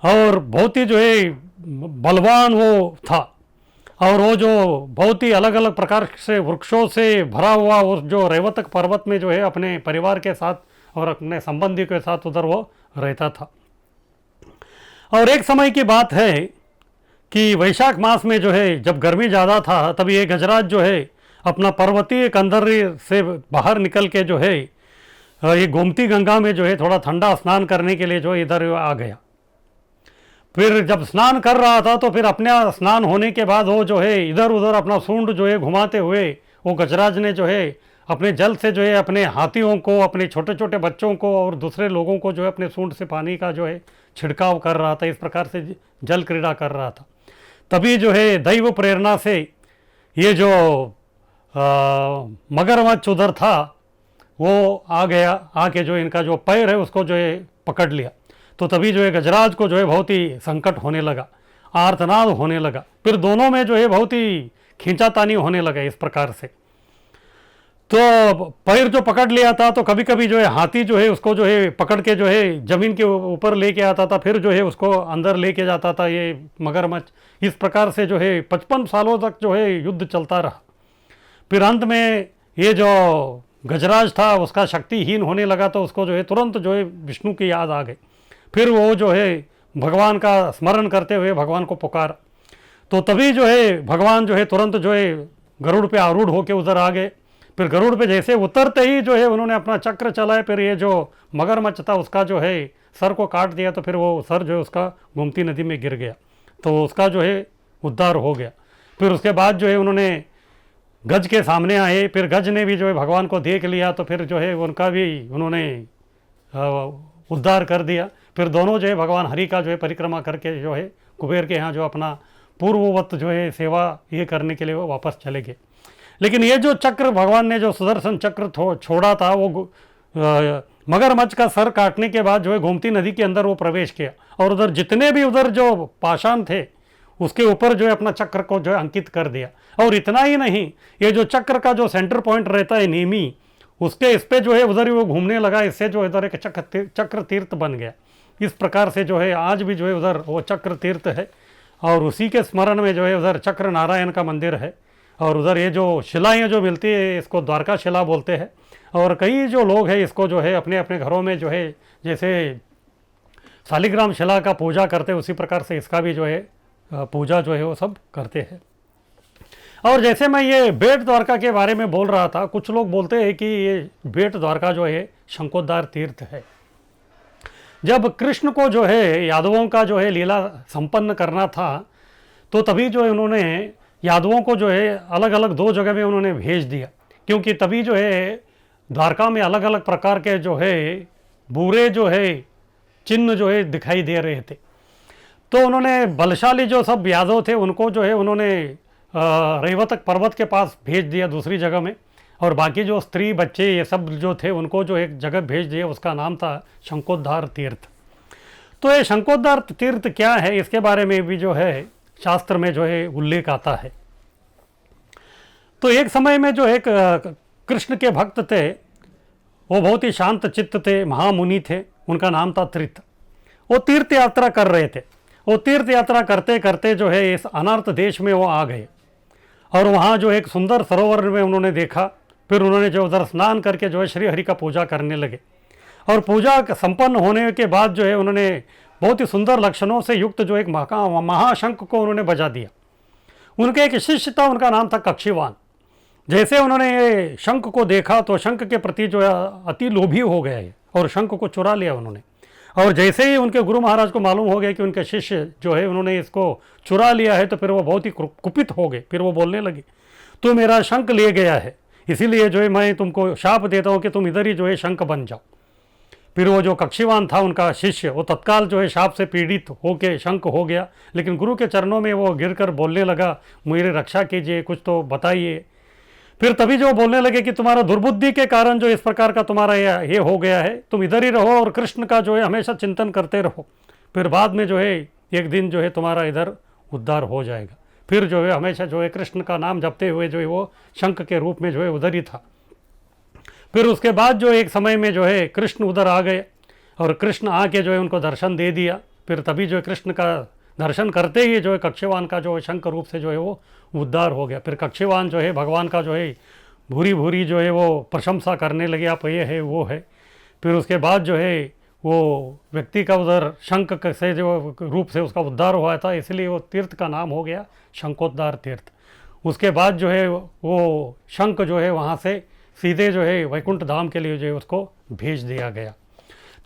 और बहुत ही जो है बलवान वो था और वो जो बहुत ही अलग अलग प्रकार से वृक्षों से भरा हुआ उस जो रैवतक पर्वत में जो है अपने परिवार के साथ और अपने संबंधी के साथ उधर वो रहता था। और एक समय की बात है कि वैशाख मास में जो है जब गर्मी ज़्यादा था तभी ये गजराज जो है अपना पर्वतीय कंदर्य से बाहर निकल के जो है ये गोमती गंगा में जो है थोड़ा ठंडा स्नान करने के लिए जो इधर आ गया। फिर जब स्नान कर रहा था तो फिर अपने स्नान होने के बाद वो जो है इधर उधर अपना सूंड जो है घुमाते हुए वो गजराज ने जो है अपने जल से जो है अपने हाथियों को, अपने छोटे छोटे बच्चों को और दूसरे लोगों को जो है अपने सूंड से पानी का जो है छिड़काव कर रहा था। इस प्रकार से जल क्रीड़ा कर रहा था। तभी जो है दैव प्रेरणा से ये जो मगरमच्छ उधर था वो आ गया, आके जो इनका जो पैर है उसको जो है पकड़ लिया। तो तभी जो है गजराज को जो है बहुत ही संकट होने लगा, आर्तनाद होने लगा। फिर दोनों में जो है बहुत ही खींचातानी होने लगा इस प्रकार से। तो पैर जो पकड़ लिया था तो कभी कभी जो है हाथी जो है उसको जो है पकड़ के जो है ज़मीन के ऊपर लेके आता था, फिर जो है उसको अंदर लेके जाता था ये मगरमच्छ। इस प्रकार से जो है 55 सालों तक जो है युद्ध चलता रहा। फिर अंत में ये जो गजराज था उसका शक्तिहीन होने लगा, तो उसको जो है तुरंत जो है विष्णु की याद आ गई। फिर वो जो है भगवान का स्मरण करते हुए भगवान को पुकारा। तो तभी जो है भगवान जो है तुरंत जो है गरुड़ पे आरूढ़ होके उधर आ गए। फिर गरुड़ पे जैसे उतरते ही जो है उन्होंने अपना चक्र चलाया। फिर ये जो मगरमच्छ था उसका जो है सर को काट दिया, तो फिर वो सर जो है उसका गोमती नदी में गिर गया, तो उसका जो है उद्धार हो गया। फिर उसके बाद जो है उन्होंने गज के सामने आए। फिर गज ने भी जो है भगवान को देख लिया, तो फिर जो है उनका भी उन्होंने उद्धार कर दिया। फिर दोनों जो है भगवान हरि का जो है परिक्रमा करके जो है कुबेर के यहाँ जो अपना पूर्ववत जो है सेवा ये करने के लिए वो वापस चले गए। लेकिन ये जो चक्र भगवान ने जो सुदर्शन चक्र छोड़ा था वो मगरमच्छ का सर काटने के बाद जो है गोमती नदी के अंदर वो प्रवेश किया, और उधर जितने भी उधर जो पाषाण थे उसके ऊपर जो है अपना चक्र को जो है अंकित कर दिया। और इतना ही नहीं, ये जो चक्र का जो सेंटर पॉइंट रहता है नेमी, उसके इस पे जो है उधर ही वो घूमने लगा। इससे जो इधर एक चक्र तीर्थ बन गया। इस प्रकार से जो है आज भी जो है उधर वो चक्र तीर्थ है, और उसी के स्मरण में जो है उधर चक्र नारायण का मंदिर है। और उधर ये जो शिलाएँ जो मिलती है इसको द्वारका शिला बोलते हैं। और कई जो लोग हैं इसको जो है अपने अपने घरों में जो है जैसे शालिग्राम शिला का पूजा करते हैं, उसी प्रकार से इसका भी जो है पूजा जो है वो सब करते हैं। और जैसे मैं ये बेट द्वारका के बारे में बोल रहा था, कुछ लोग बोलते हैं कि ये बेट द्वारका जो है शंकोद्धार तीर्थ है। जब कृष्ण को जो है यादवों का जो है लीला संपन्न करना था, तो तभी जो है उन्होंने यादवों को जो है अलग अलग दो जगह में उन्होंने भेज दिया, क्योंकि तभी जो है द्वारका में अलग अलग प्रकार के जो है बुरे जो है चिन्ह जो है दिखाई दे रहे थे। तो उन्होंने बलशाली जो सब यादव थे उनको जो है उन्होंने रेवतक पर्वत के पास भेज दिया दूसरी जगह में, और बाकी जो स्त्री बच्चे ये सब जो थे उनको जो एक जगह भेज दिया, उसका नाम था शंकोद्धार तीर्थ। तो ये शंकोद्धार तीर्थ क्या है इसके बारे में भी जो है शास्त्र में जो है उल्लेख आता है। तो एक समय में जो एक कृष्ण के भक्त थे, वो बहुत ही शांत चित्त थे, महामुनि थे, उनका नाम था त्रित। वो तीर्थ यात्रा कर रहे थे। वो तीर्थ यात्रा करते करते जो है इस अनर्थ देश में वो आ गए, और वहाँ जो एक सुंदर सरोवर में उन्होंने देखा। फिर उन्होंने जो उधर स्नान करके जो है श्री हरि का पूजा करने लगे, और पूजा संपन्न होने के बाद जो है उन्होंने बहुत ही सुंदर लक्षणों से युक्त जो एक महाशंख को उन्होंने बजा दिया। उनके एक शिष्य था, उनका नाम था कक्षीवान। जैसे उन्होंने ये शंख को देखा तो शंख के प्रति जो है अति लोभी हो गया है, और शंख को चुरा लिया उन्होंने। और जैसे ही उनके गुरु महाराज को मालूम हो गया कि उनके शिष्य जो है उन्होंने इसको चुरा लिया है, तो फिर वो बहुत ही कुपित हो गए। फिर वो बोलने लगे, तू मेरा शंख ले गया है, इसीलिए जो है मैं तुमको शाप देता हूँ कि तुम इधर ही जो है शंख बन जाओ। फिर वो जो कक्षीवान था उनका शिष्य, वो तत्काल जो है शाप से पीड़ित होकर शंख हो गया। लेकिन गुरु के चरणों में वो गिरकर बोलने लगा, मेरी रक्षा कीजिए, कुछ तो बताइए। फिर तभी जो बोलने लगे कि तुम्हारा दुर्बुद्धि के कारण जो इस प्रकार का तुम्हारा ये हो गया है, तुम इधर ही रहो और कृष्ण का जो है हमेशा चिंतन करते रहो, फिर बाद में जो है एक दिन जो है तुम्हारा इधर उद्धार हो जाएगा। फिर जो है हमेशा जो है कृष्ण का नाम जपते हुए जो है वो शंख के रूप में जो है उधर ही था। फिर उसके बाद जो एक समय में जो है कृष्ण उधर आ गए, और कृष्ण आके जो है उनको दर्शन दे दिया। फिर तभी जो है कृष्ण का दर्शन करते ही जो है कक्षीवान का जो है शंख रूप से जो है वो उद्धार हो गया। फिर कक्षीवान जो है भगवान का जो है भूरी भूरी जो है वो प्रशंसा करने लगे, आप ये है वो है। फिर उसके बाद जो है वो व्यक्ति का उधर शंख से जो रूप से उसका उद्धार हुआ था, इसलिए वो तीर्थ का नाम हो गया शंकोद्धार तीर्थ। उसके बाद जो है वो शंख जो है वहाँ से सीधे जो है वैकुंठ धाम के लिए जो है उसको भेज दिया गया।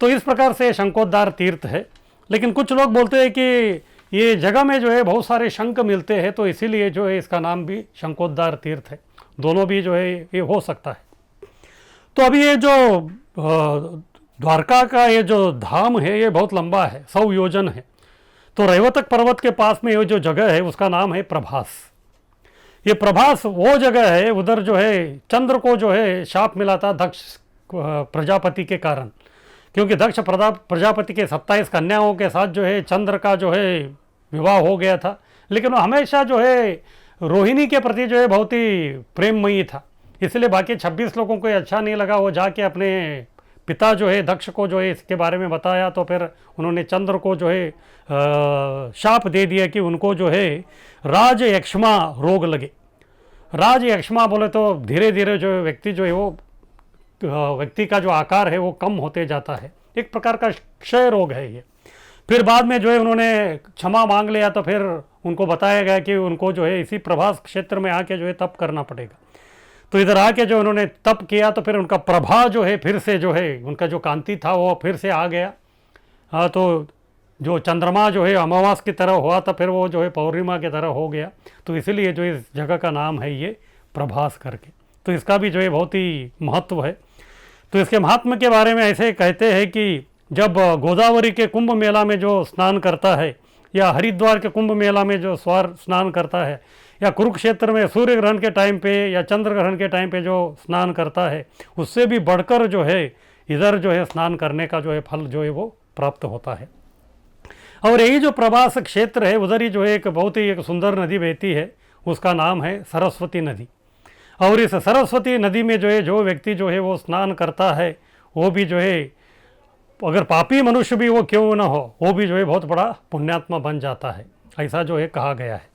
तो इस प्रकार से शंखोद्धार तीर्थ है। लेकिन कुछ लोग बोलते हैं कि ये जगह में जो है बहुत सारे शंख मिलते हैं, तो इसीलिए जो है इसका नाम भी शंखोद्धार तीर्थ है। दोनों भी जो है ये हो सकता है। तो अभी ये जो द्वारका का ये जो धाम है ये बहुत लंबा है, 100 योजन है। तो रैवतक पर्वत के पास में ये जो जगह है उसका नाम है प्रभास। ये प्रभास वो जगह है, उधर जो है चंद्र को जो है शाप मिला था दक्ष प्रजापति के कारण, क्योंकि दक्ष प्रजापति के 27 कन्याओं के साथ जो है चंद्र का जो है विवाह हो गया था। लेकिन वो हमेशा जो है रोहिणी के प्रति जो है बहुत ही प्रेममयी था, इसलिए बाकी 26 लोगों को अच्छा नहीं लगा। वो जाके अपने पिता जो है दक्ष को जो है इसके बारे में बताया, तो फिर उन्होंने चंद्र को जो है शाप दे दिया कि उनको जो है राज यक्ष्मा रोग लगे। राज यक्ष्मा बोले तो धीरे धीरे जो व्यक्ति जो है वो व्यक्ति का जो आकार है वो कम होते जाता है, एक प्रकार का क्षय रोग है ये। फिर बाद में जो है उन्होंने क्षमा मांग लिया, तो फिर उनको बताया गया कि उनको जो है इसी प्रभास क्षेत्र में आके जो है तप करना पड़ेगा। तो इधर आके जो उन्होंने तप किया तो फिर उनका प्रभा जो है फिर से जो है उनका जो कांति था वो फिर से आ गया। हाँ, तो जो चंद्रमा जो है अमावास की तरह हुआ था, फिर वो जो है पौर्णिमा की तरह हो गया। तो इसीलिए जो इस जगह का नाम है ये प्रभास करके। तो इसका भी जो है बहुत ही महत्व है। तो इसके महात्म्य के बारे में ऐसे कहते हैं कि जब गोदावरी के कुंभ मेला में जो स्नान करता है, या हरिद्वार के कुंभ मेला में जो स्नान करता है, या कुरुक्षेत्र में सूर्य ग्रहण के टाइम पे या चंद्र ग्रहण के टाइम पे जो स्नान करता है, उससे भी बढ़कर जो है इधर जो है स्नान करने का जो है फल जो है वो प्राप्त होता है। और यही जो प्रभास क्षेत्र है उधर ही जो है एक बहुत ही एक सुंदर नदी बहती है, उसका नाम है सरस्वती नदी। और इस सरस्वती नदी में जो है जो व्यक्ति जो है वो स्नान करता है, वो भी जो है अगर पापी मनुष्य भी वो क्यों ना हो, वो भी जो है बहुत बड़ा पुण्यात्मा बन जाता है, ऐसा जो है कहा गया है।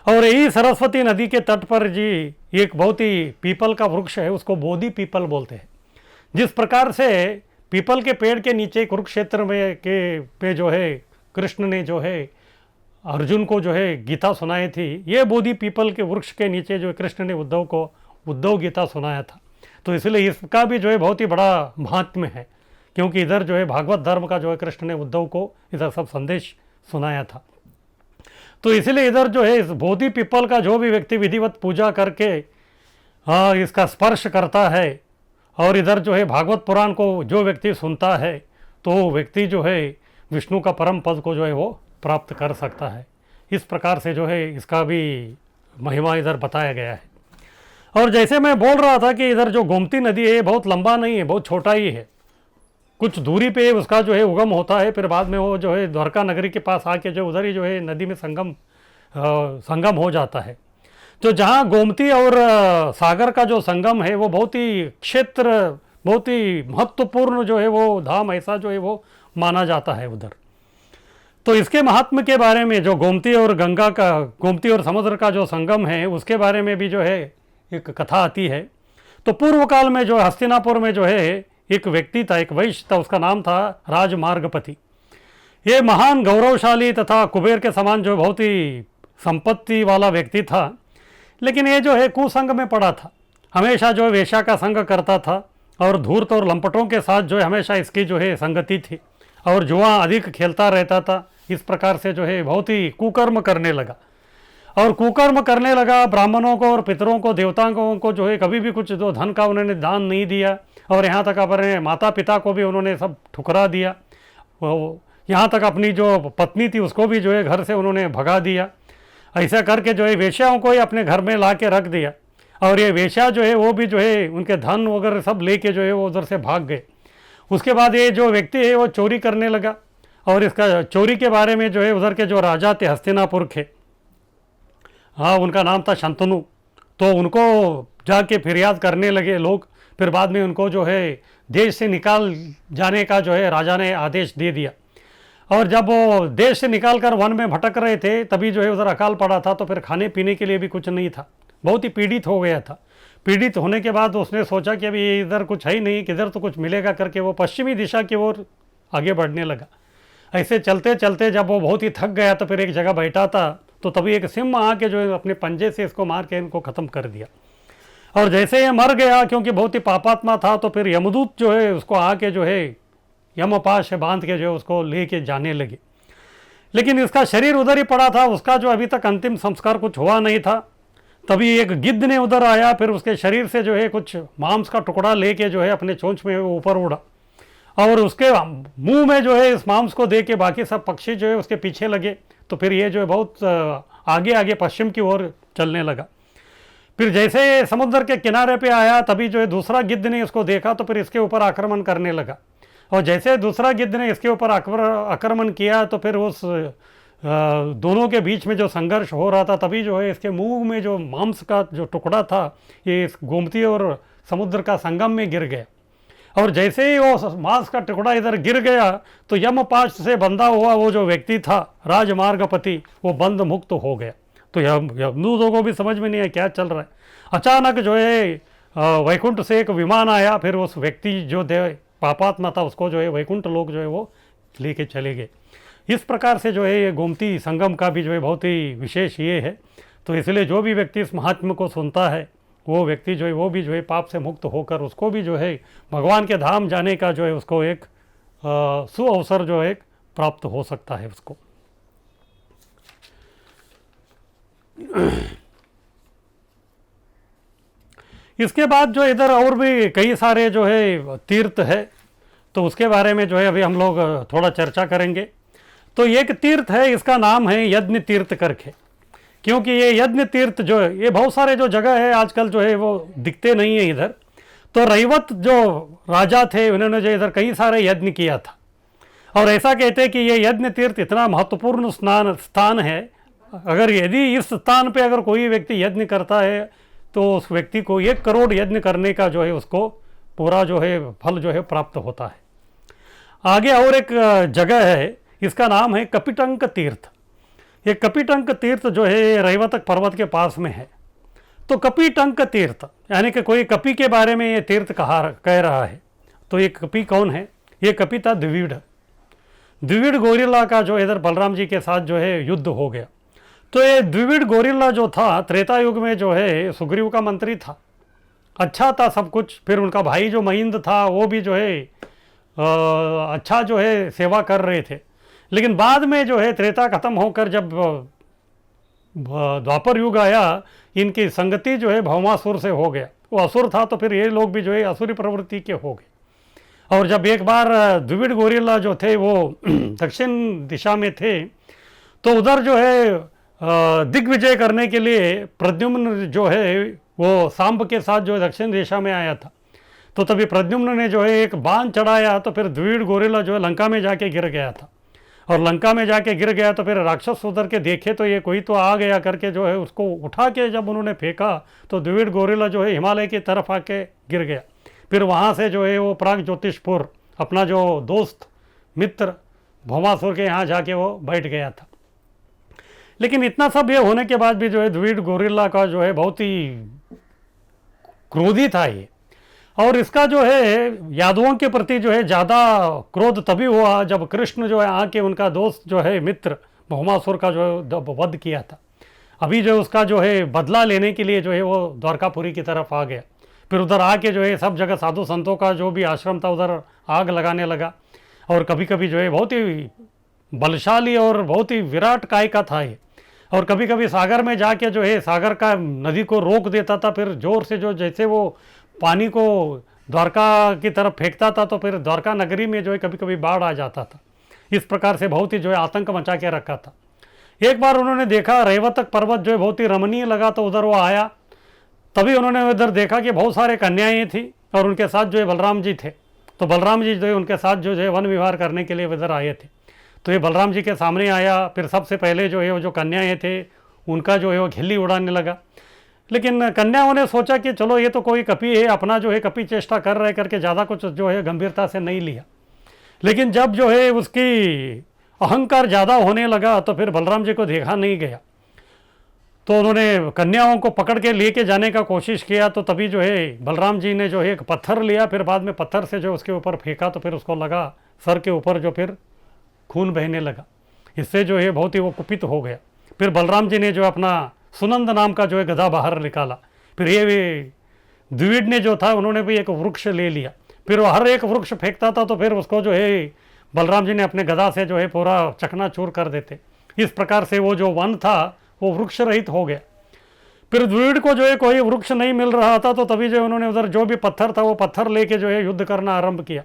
और यही सरस्वती नदी के तट पर जी एक बहुत ही पीपल का वृक्ष है, उसको बोधि पीपल बोलते हैं। जिस प्रकार से पीपल के पेड़ के नीचे कुरुक्षेत्र में के पे जो है कृष्ण ने जो है अर्जुन को जो है गीता सुनाई थी, ये बोधि पीपल के वृक्ष के नीचे जो कृष्ण ने उद्धव को उद्धव गीता सुनाया था। तो इसलिए इसका भी जो है बहुत ही बड़ा महात्म्य है, क्योंकि इधर जो है भागवत धर्म का जो है कृष्ण ने उद्धव को इधर सब संदेश सुनाया था। तो इसलिए इधर जो है इस बोधि पीपल का जो भी व्यक्ति विधिवत पूजा करके इसका स्पर्श करता है, और इधर जो है भागवत पुराण को जो व्यक्ति सुनता है, तो वो व्यक्ति जो है विष्णु का परम पद को जो है वो प्राप्त कर सकता है। इस प्रकार से जो है इसका भी महिमा इधर बताया गया है। और जैसे मैं बोल रहा था कि इधर जो गोमती नदी है बहुत लंबा नहीं है, बहुत छोटा ही है, कुछ दूरी पे उसका जो है उगम होता है। फिर बाद में वो जो है द्वारका नगरी के पास आके जो उधर ही जो है नदी में संगम हो जाता है। तो जहाँ गोमती और सागर का जो संगम है वो बहुत ही क्षेत्र, बहुत ही महत्वपूर्ण जो है वो धाम ऐसा जो है वो माना जाता है उधर। तो इसके महात्म्य के बारे में जो गोमती और गंगा का, गोमती और समुद्र का जो संगम है उसके बारे में भी जो है एक कथा आती है। तो पूर्व काल में जो हस्तिनापुर में जो है एक व्यक्ति था, एक वैश्य था, उसका नाम था राजमार्गपति। ये महान गौरवशाली तथा कुबेर के समान जो बहुत ही संपत्ति वाला व्यक्ति था, लेकिन ये जो है कुसंग में पड़ा था। हमेशा जो है वेश्या का संग करता था, और धूर्त और लंपटों के साथ जो है हमेशा इसकी जो है संगति थी, और जुआ अधिक खेलता रहता था। इस प्रकार से जो है बहुत ही कुकर्म करने लगा, और कुकर्म करने लगा। ब्राह्मणों को और पितरों को, देवताओं को जो है कभी भी कुछ जो धन का उन्होंने दान नहीं दिया, और यहाँ तक अपने माता पिता को भी उन्होंने सब ठुकरा दिया। यहाँ तक अपनी जो पत्नी थी उसको भी जो है घर से उन्होंने भगा दिया। ऐसा करके जो है वेश्याओं को ही अपने घर में ला के रख दिया, और ये वेश्या जो है वो भी जो है उनके धन वगैरह सब लेके जो है वो उधर से भाग गए। उसके बाद ये जो व्यक्ति है वो चोरी करने लगा, और इसका चोरी के बारे में जो है उधर के जो राजा थे हस्तिनापुर के, उनका नाम था शंतनु, तो उनको जाके फिरियाद करने लगे लोग। फिर बाद में उनको जो है देश से निकाल जाने का जो है राजा ने आदेश दे दिया। और जब वो देश से निकाल कर वन में भटक रहे थे तभी जो है उधर अकाल पड़ा था, तो फिर खाने पीने के लिए भी कुछ नहीं था, बहुत ही पीड़ित हो गया था। पीड़ित होने के बाद उसने सोचा कि अभी इधर कुछ है ही नहीं, किधर तो कुछ मिलेगा करके वो पश्चिमी दिशा की ओर आगे बढ़ने लगा। ऐसे चलते चलते जब वो बहुत ही थक गया तो फिर एक जगह बैठा था, तो तभी एक सिंह आके जो है अपने पंजे से इसको मार के इनको ख़त्म कर दिया। और जैसे ये मर गया, क्योंकि बहुत ही पापात्मा था, तो फिर यमदूत जो है उसको आके जो है यमपाश से बांध के जो है उसको लेके जाने लगे। लेकिन इसका शरीर उधर ही पड़ा था, उसका जो अभी तक अंतिम संस्कार कुछ हुआ नहीं था। तभी एक गिद्ध ने उधर आया, फिर उसके शरीर से जो है कुछ मांस का टुकड़ा लेके जो है अपने चोंच में ऊपर उड़ा, और उसके मुंह में जो है इस मांस को दे के बाकी सब पक्षी जो है उसके पीछे लगे। तो फिर ये जो है बहुत आगे आगे पश्चिम की ओर चलने लगा। फिर जैसे ये समुद्र के किनारे पे आया, तभी जो है दूसरा गिद्ध ने इसको देखा, तो फिर इसके ऊपर आक्रमण करने लगा। और जैसे दूसरा गिद्ध ने इसके ऊपर आक्रमण किया, तो फिर उस दोनों के बीच में जो संघर्ष हो रहा था, तभी जो है इसके मुंह में जो मांस का जो टुकड़ा था, ये इस गोमती और समुद्र का संगम में गिर गया। और जैसे ही वो मांस का टुकड़ा इधर गिर गया, तो यमपाश से बंधा हुआ वो जो व्यक्ति था, राजमार्गपति, वो बंध मुक्त हो गया। तो यमदूतों को भी समझ में नहीं आया क्या चल रहा है। अचानक जो है वैकुंठ से एक विमान आया, फिर उस व्यक्ति जो पापात्मा था उसको जो है वैकुंठ लोग जो है वो लेके चले गए। इस प्रकार से जो है ये गोमती संगम का भी जो है बहुत ही विशेष ये है। तो इसलिए जो भी व्यक्ति इस महात्म्य को सुनता है, वो व्यक्ति जो है वो भी जो है पाप से मुक्त होकर उसको भी जो है भगवान के धाम जाने का जो है उसको एक सुअवसर जो है प्राप्त हो सकता है उसको। इसके बाद जो इधर और भी कई सारे जो है तीर्थ है, तो उसके बारे में जो है अभी हम लोग थोड़ा चर्चा करेंगे। तो एक तीर्थ है, इसका नाम है यज्ञ तीर्थ करके। क्योंकि ये यज्ञ तीर्थ जो है, ये बहुत सारे जो जगह है आजकल जो है वो दिखते नहीं है इधर। तो रैवत जो राजा थे, उन्होंने जो इधर कई सारे यज्ञ किया था, और ऐसा कहते हैं कि ये यज्ञ तीर्थ इतना महत्वपूर्ण स्थान है, अगर यदि इस स्थान पे अगर कोई व्यक्ति यज्ञ करता है, तो उस व्यक्ति को 1 करोड़ यज्ञ करने का जो है उसको पूरा जो है फल जो है प्राप्त होता है। आगे और एक जगह है, इसका नाम है कपिटंक तीर्थ। ये कपिटंक तीर्थ जो है रैवतक पर्वत के पास में है। तो कपिटंक तीर्थ यानी कि कोई कपि के बारे में ये तीर्थ कह रहा है। तो ये कपि कौन है? ये कपि था द्विविड़ गोरिल्ला का जो इधर बलराम जी के साथ जो है युद्ध हो गया। तो ये द्विविड़ गोरिल्ला जो था, त्रेता युग में जो है सुग्रीव का मंत्री था, अच्छा था सब कुछ। फिर उनका भाई जो महिंद था, वो भी जो है अच्छा जो है सेवा कर रहे थे। लेकिन बाद में जो है त्रेता खत्म होकर जब द्वापर युग आया, इनकी संगति जो है भौमासुर से हो गया। वो असुर था, तो फिर ये लोग भी जो है असुरी प्रवृत्ति के हो गए। और जब एक बार द्विविड़ गोरिल्ला जो थे वो दक्षिण दिशा में थे, तो उधर जो है दिग्विजय करने के लिए प्रद्युम्न जो है वो सांब के साथ जो दक्षिण दिशा में आया था। तो तभी प्रद्युम्न ने जो है एक बाण चढ़ाया, तो फिर द्विविड़ गोरिल्ला जो है लंका में जाके गिर गया था। और लंका में जाके गिर गया, तो फिर राक्षस उधर के देखे, तो ये कोई तो आ गया करके जो है उसको उठा के जब उन्होंने फेंका, तो द्विविड़ गोरिल्ला जो है हिमालय की तरफ आके गिर गया। फिर वहाँ से जो है वो प्राग ज्योतिषपुर अपना जो दोस्त मित्र भौमासुर के यहाँ जाके वो बैठ गया था। लेकिन इतना सब ये होने के बाद भी जो है द्विविड़ गोरिल्ला का जो है बहुत ही क्रोधी था ये। और इसका जो है यादवों के प्रति जो है ज़्यादा क्रोध तभी हुआ जब कृष्ण जो है आके उनका दोस्त जो है मित्र भौमासुर का जो है वध किया था। अभी जो उसका जो है बदला लेने के लिए जो है वो द्वारकापुरी की तरफ आ गया। फिर उधर आके जो है सब जगह साधु संतों का जो भी आश्रम था उधर आग लगाने लगा। और कभी कभी जो है बहुत ही बलशाली और बहुत ही विराट काय का था ये। और कभी कभी सागर में जाके जो है सागर का नदी को रोक देता था, फिर जोर से जो जैसे वो पानी को द्वारका की तरफ फेंकता था, तो फिर द्वारका नगरी में जो है कभी कभी बाढ़ आ जाता था। इस प्रकार से बहुत ही जो है आतंक मचा के रखा था। एक बार उन्होंने देखा रैवतक पर्वत जो है बहुत ही रमणीय लगा, तो उधर वो आया। तभी उन्होंने उधर देखा कि बहुत सारे कन्याएं थी और उनके साथ जो है बलराम जी थे। तो बलराम जी जो है उनके साथ जो है वन विहार करने के लिए उधर आए थे। तो ये बलराम जी के सामने आया। फिर सबसे पहले जो है वो जो कन्याएं थे उनका जो है वो खिल्ली उड़ाने लगा। लेकिन कन्याओं ने सोचा कि चलो ये तो कोई कपि है, अपना जो है कपि चेष्टा कर रहे करके ज़्यादा कुछ जो है गंभीरता से नहीं लिया। लेकिन जब जो है उसकी अहंकार ज़्यादा होने लगा, तो फिर बलराम जी को देखा नहीं गया। तो उन्होंने कन्याओं को पकड़ के लेके जाने का कोशिश किया। तो तभी जो है बलराम जी ने जो है एक पत्थर लिया, फिर बाद में पत्थर से जो उसके ऊपर फेंका, तो फिर उसको लगा सर के ऊपर, जो फिर खून बहने लगा। इससे जो है बहुत ही वो कुपित हो गया। फिर बलराम जी ने जो अपना सुनंद नाम का जो है गधा बाहर निकाला। फिर ये द्विविड़ ने जो था उन्होंने भी एक वृक्ष ले लिया, फिर वो हर एक वृक्ष फेंकता था तो फिर उसको जो है बलराम जी ने अपने गदा से जो है पूरा चकनाचूर कर देते। इस प्रकार से वो जो वन था वो वृक्ष रहित हो गया। फिर द्विविड़ को जो है कोई वृक्ष नहीं मिल रहा था, तो तभी जो उन्होंने उधर जो भी पत्थर था वो पत्थर लेके जो है युद्ध करना आरंभ किया।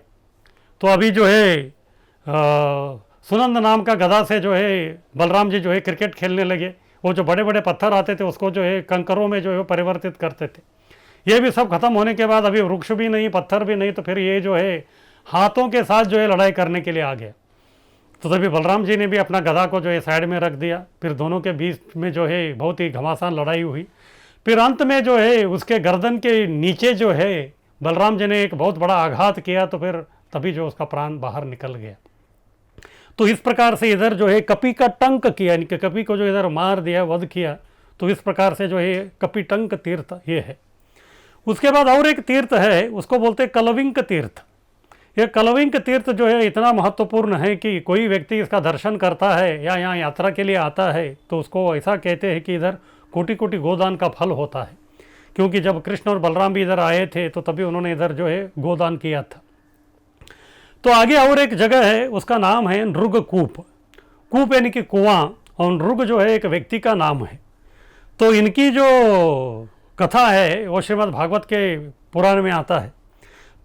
तो अभी जो है सुनंद नाम का गदा से जो है बलराम जी जो है क्रिकेट खेलने लगे। वो जो बड़े बड़े पत्थर आते थे उसको जो है कंकरों में जो है परिवर्तित करते थे। ये भी सब खत्म होने के बाद अभी वृक्ष भी नहीं, पत्थर भी नहीं, तो फिर ये जो है हाथों के साथ जो है लड़ाई करने के लिए आ गया। तो तभी बलराम जी ने भी अपना गदा को जो है साइड में रख दिया। फिर दोनों के बीच में जो है बहुत ही घमासान लड़ाई हुई। फिर अंत में जो है उसके गर्दन के नीचे जो है बलराम जी ने एक बहुत बड़ा आघात किया, तो फिर तभी जो उसका प्राण बाहर निकल गया। तो इस प्रकार से इधर जो है कपि का टंक किया, यानी कि कपि को जो इधर मार दिया, वध किया। तो इस प्रकार से जो है कपि टंक तीर्थ ये है। उसके बाद और एक तीर्थ है, उसको बोलते हैं कलविंक तीर्थ। यह कलविंक तीर्थ जो है इतना महत्वपूर्ण है कि कोई व्यक्ति इसका दर्शन करता है या यहाँ यात्रा के लिए आता है तो उसको ऐसा कहते हैं कि इधर कोटि कोटि गोदान का फल होता है। क्योंकि जब कृष्ण और बलराम भी इधर आए थे तो तभी उन्होंने इधर जो है गोदान किया था। तो आगे और एक जगह है, उसका नाम है नृगकूप। कूप यानी कि कुआं, और नृग जो है एक व्यक्ति का नाम है। तो इनकी जो कथा है वो श्रीमद् भागवत के पुराण में आता है।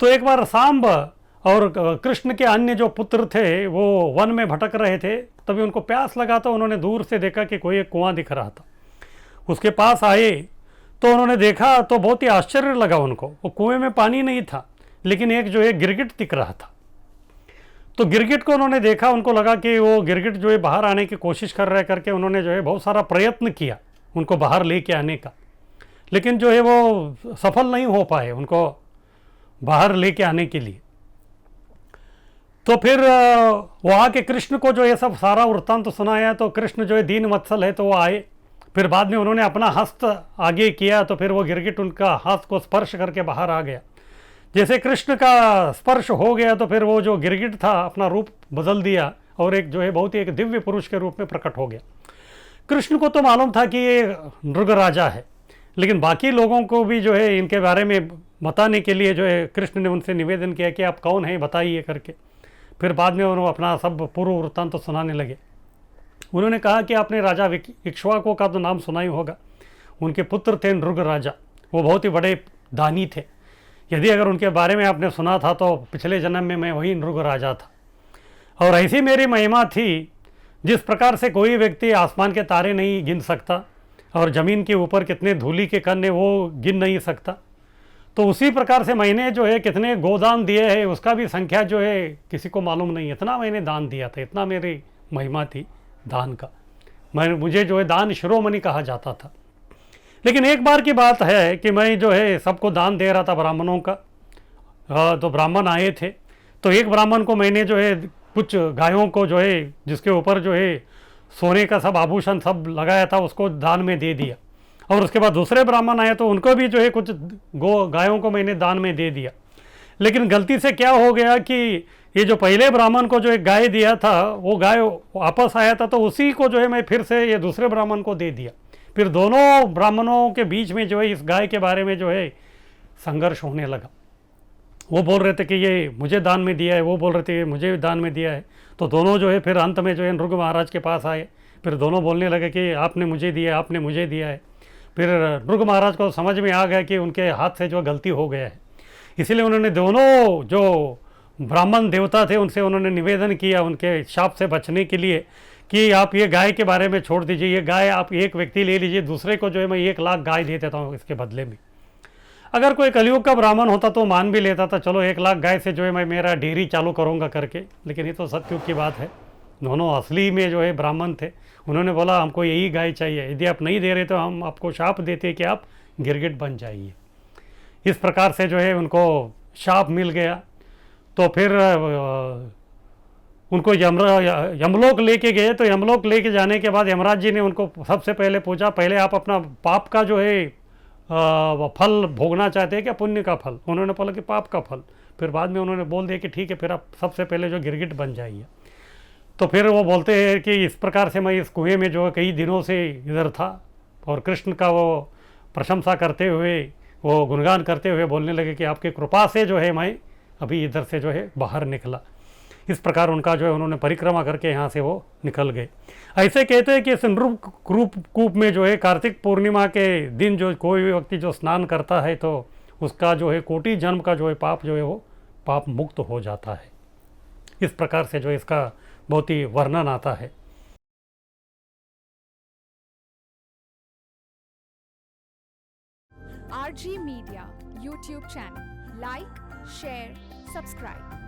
तो एक बार सांब और कृष्ण के अन्य जो पुत्र थे वो वन में भटक रहे थे, तभी उनको प्यास लगा तो उन्होंने दूर से देखा कि कोई एक कुआं दिख रहा था। उसके पास आए तो उन्होंने देखा तो बहुत ही आश्चर्य लगा उनको। वो कुएं में पानी नहीं था, लेकिन एक जो है गिरगिट दिख रहा था। तो गिरगिट को उन्होंने देखा, उनको लगा कि वो गिरगिट जो है बाहर आने की कोशिश कर रहे करके उन्होंने जो है बहुत सारा प्रयत्न किया उनको बाहर लेके आने का, लेकिन जो है वो सफल नहीं हो पाए उनको बाहर लेके आने के लिए। तो फिर वो आके कृष्ण को जो ये सब सारा वृत्तांत तो सुनाया। तो कृष्ण जो है दीन वत्सल है तो वो आए। फिर बाद में उन्होंने अपना हस्त आगे किया तो फिर वो गिरगिट उनका हाथ को स्पर्श करके बाहर आ गया। जैसे कृष्ण का स्पर्श हो गया तो फिर वो जो गिरगिट था अपना रूप बदल दिया और एक जो है बहुत ही एक दिव्य पुरुष के रूप में प्रकट हो गया। कृष्ण को तो मालूम था कि ये नृग राजा है, लेकिन बाकी लोगों को भी जो है इनके बारे में बताने के लिए जो है कृष्ण ने उनसे निवेदन किया कि आप कौन हैं बताइए करके। फिर बाद में उन्होंने अपना सब पूर्व वृत्तांत तो सुनाने लगे। उन्होंने कहा कि आपने राजा इक्ष्वाकु का तो नाम सुना ही होगा। उनके पुत्र थे नृग राजा, वो बहुत ही बड़े दानी थे। यदि अगर उनके बारे में आपने सुना था तो पिछले जन्म में मैं वही नृग राजा था। और ऐसी मेरी महिमा थी जिस प्रकार से कोई व्यक्ति आसमान के तारे नहीं गिन सकता और ज़मीन के ऊपर कितने धूलि के कण है वो गिन नहीं सकता, तो उसी प्रकार से मैंने जो है कितने गोदान दिए हैं उसका भी संख्या जो है किसी को मालूम नहीं। इतना मैंने दान दिया था, इतना मेरी महिमा थी दान का। मुझे जो है दान शिरोमणि कहा जाता था। लेकिन एक बार की बात है कि मैं जो है सबको दान दे रहा था ब्राह्मणों का। तो ब्राह्मण आए थे, तो एक ब्राह्मण को मैंने जो है कुछ गायों को जो है जिसके ऊपर जो है सोने का सब आभूषण सब लगाया था उसको दान में दे दिया। और उसके बाद दूसरे ब्राह्मण आए तो उनको भी जो है कुछ गायों को मैंने दान में दे दिया। लेकिन गलती से क्या हो गया कि ये जो पहले ब्राह्मण को जो एक गाय दिया था वो गाय वापस आया था, तो उसी को जो है मैं फिर से ये दूसरे ब्राह्मण को दे दिया। फिर दोनों ब्राह्मणों के बीच में जो है इस गाय के बारे में जो है संघर्ष होने लगा। वो बोल रहे थे कि ये मुझे दान में दिया है, वो बोल रहे थे मुझे दान में दिया है। तो दोनों जो है फिर अंत में जो है नृग महाराज के पास आए। फिर दोनों बोलने लगे कि आपने मुझे दिया, आपने मुझे दिया है। फिर नृग महाराज को समझ में आ गया कि उनके हाथ से जो गलती हो गया है, इसलिए उन्होंने दोनों जो ब्राह्मण देवता थे उनसे उन्होंने निवेदन किया उनके शाप से बचने के लिए कि आप ये गाय के बारे में छोड़ दीजिए, ये गाय आप एक व्यक्ति ले लीजिए, दूसरे को जो है मैं 1 लाख गाय दे देता हूँ इसके बदले में। अगर कोई कलयुग का ब्राह्मण होता तो मान भी लेता था, चलो 1 लाख गाय से जो है मैं मेरा डेयरी चालू करूँगा करके। लेकिन ये तो सत्युग की बात है। दोनों असली में जो है ब्राह्मण थे। उन्होंने बोला हमको यही गाय चाहिए, यदि आप नहीं दे रहे तो हम आपको शाप देते कि आप गिरगिट बन जाइए। इस प्रकार से जो है उनको शाप मिल गया। तो फिर उनको यमलोक लेके गए। तो यमलोक लेके जाने के बाद यमराज जी ने उनको सबसे पहले पूछा, पहले आप अपना पाप का जो है फल भोगना चाहते हैं क्या, पुण्य का फल? उन्होंने बोला कि पाप का फल। फिर बाद में उन्होंने बोल दिया कि ठीक है, फिर आप सबसे पहले जो गिरगिट बन जाइए। तो फिर वो बोलते हैं कि इस प्रकार से मैं इस कुएं में जो कई दिनों से इधर था और कृष्ण का वो प्रशंसा करते हुए वो गुणगान करते हुए बोलने लगे कि आपकी कृपा से जो है मैं अभी इधर से जो है बाहर निकला। इस प्रकार उनका जो है उन्होंने परिक्रमा करके यहाँ से वो निकल गए। ऐसे कहते हैं कि सिंधुप कूप में जो है कार्तिक पूर्णिमा के दिन जो कोई भी व्यक्ति जो स्नान करता है तो उसका जो है कोटि जन्म का जो है पाप जो है वो पाप मुक्त हो जाता है। इस प्रकार से जो इसका बहुत ही वर्णन आता है। RG Media YouTube channel. Like, share, subscribe.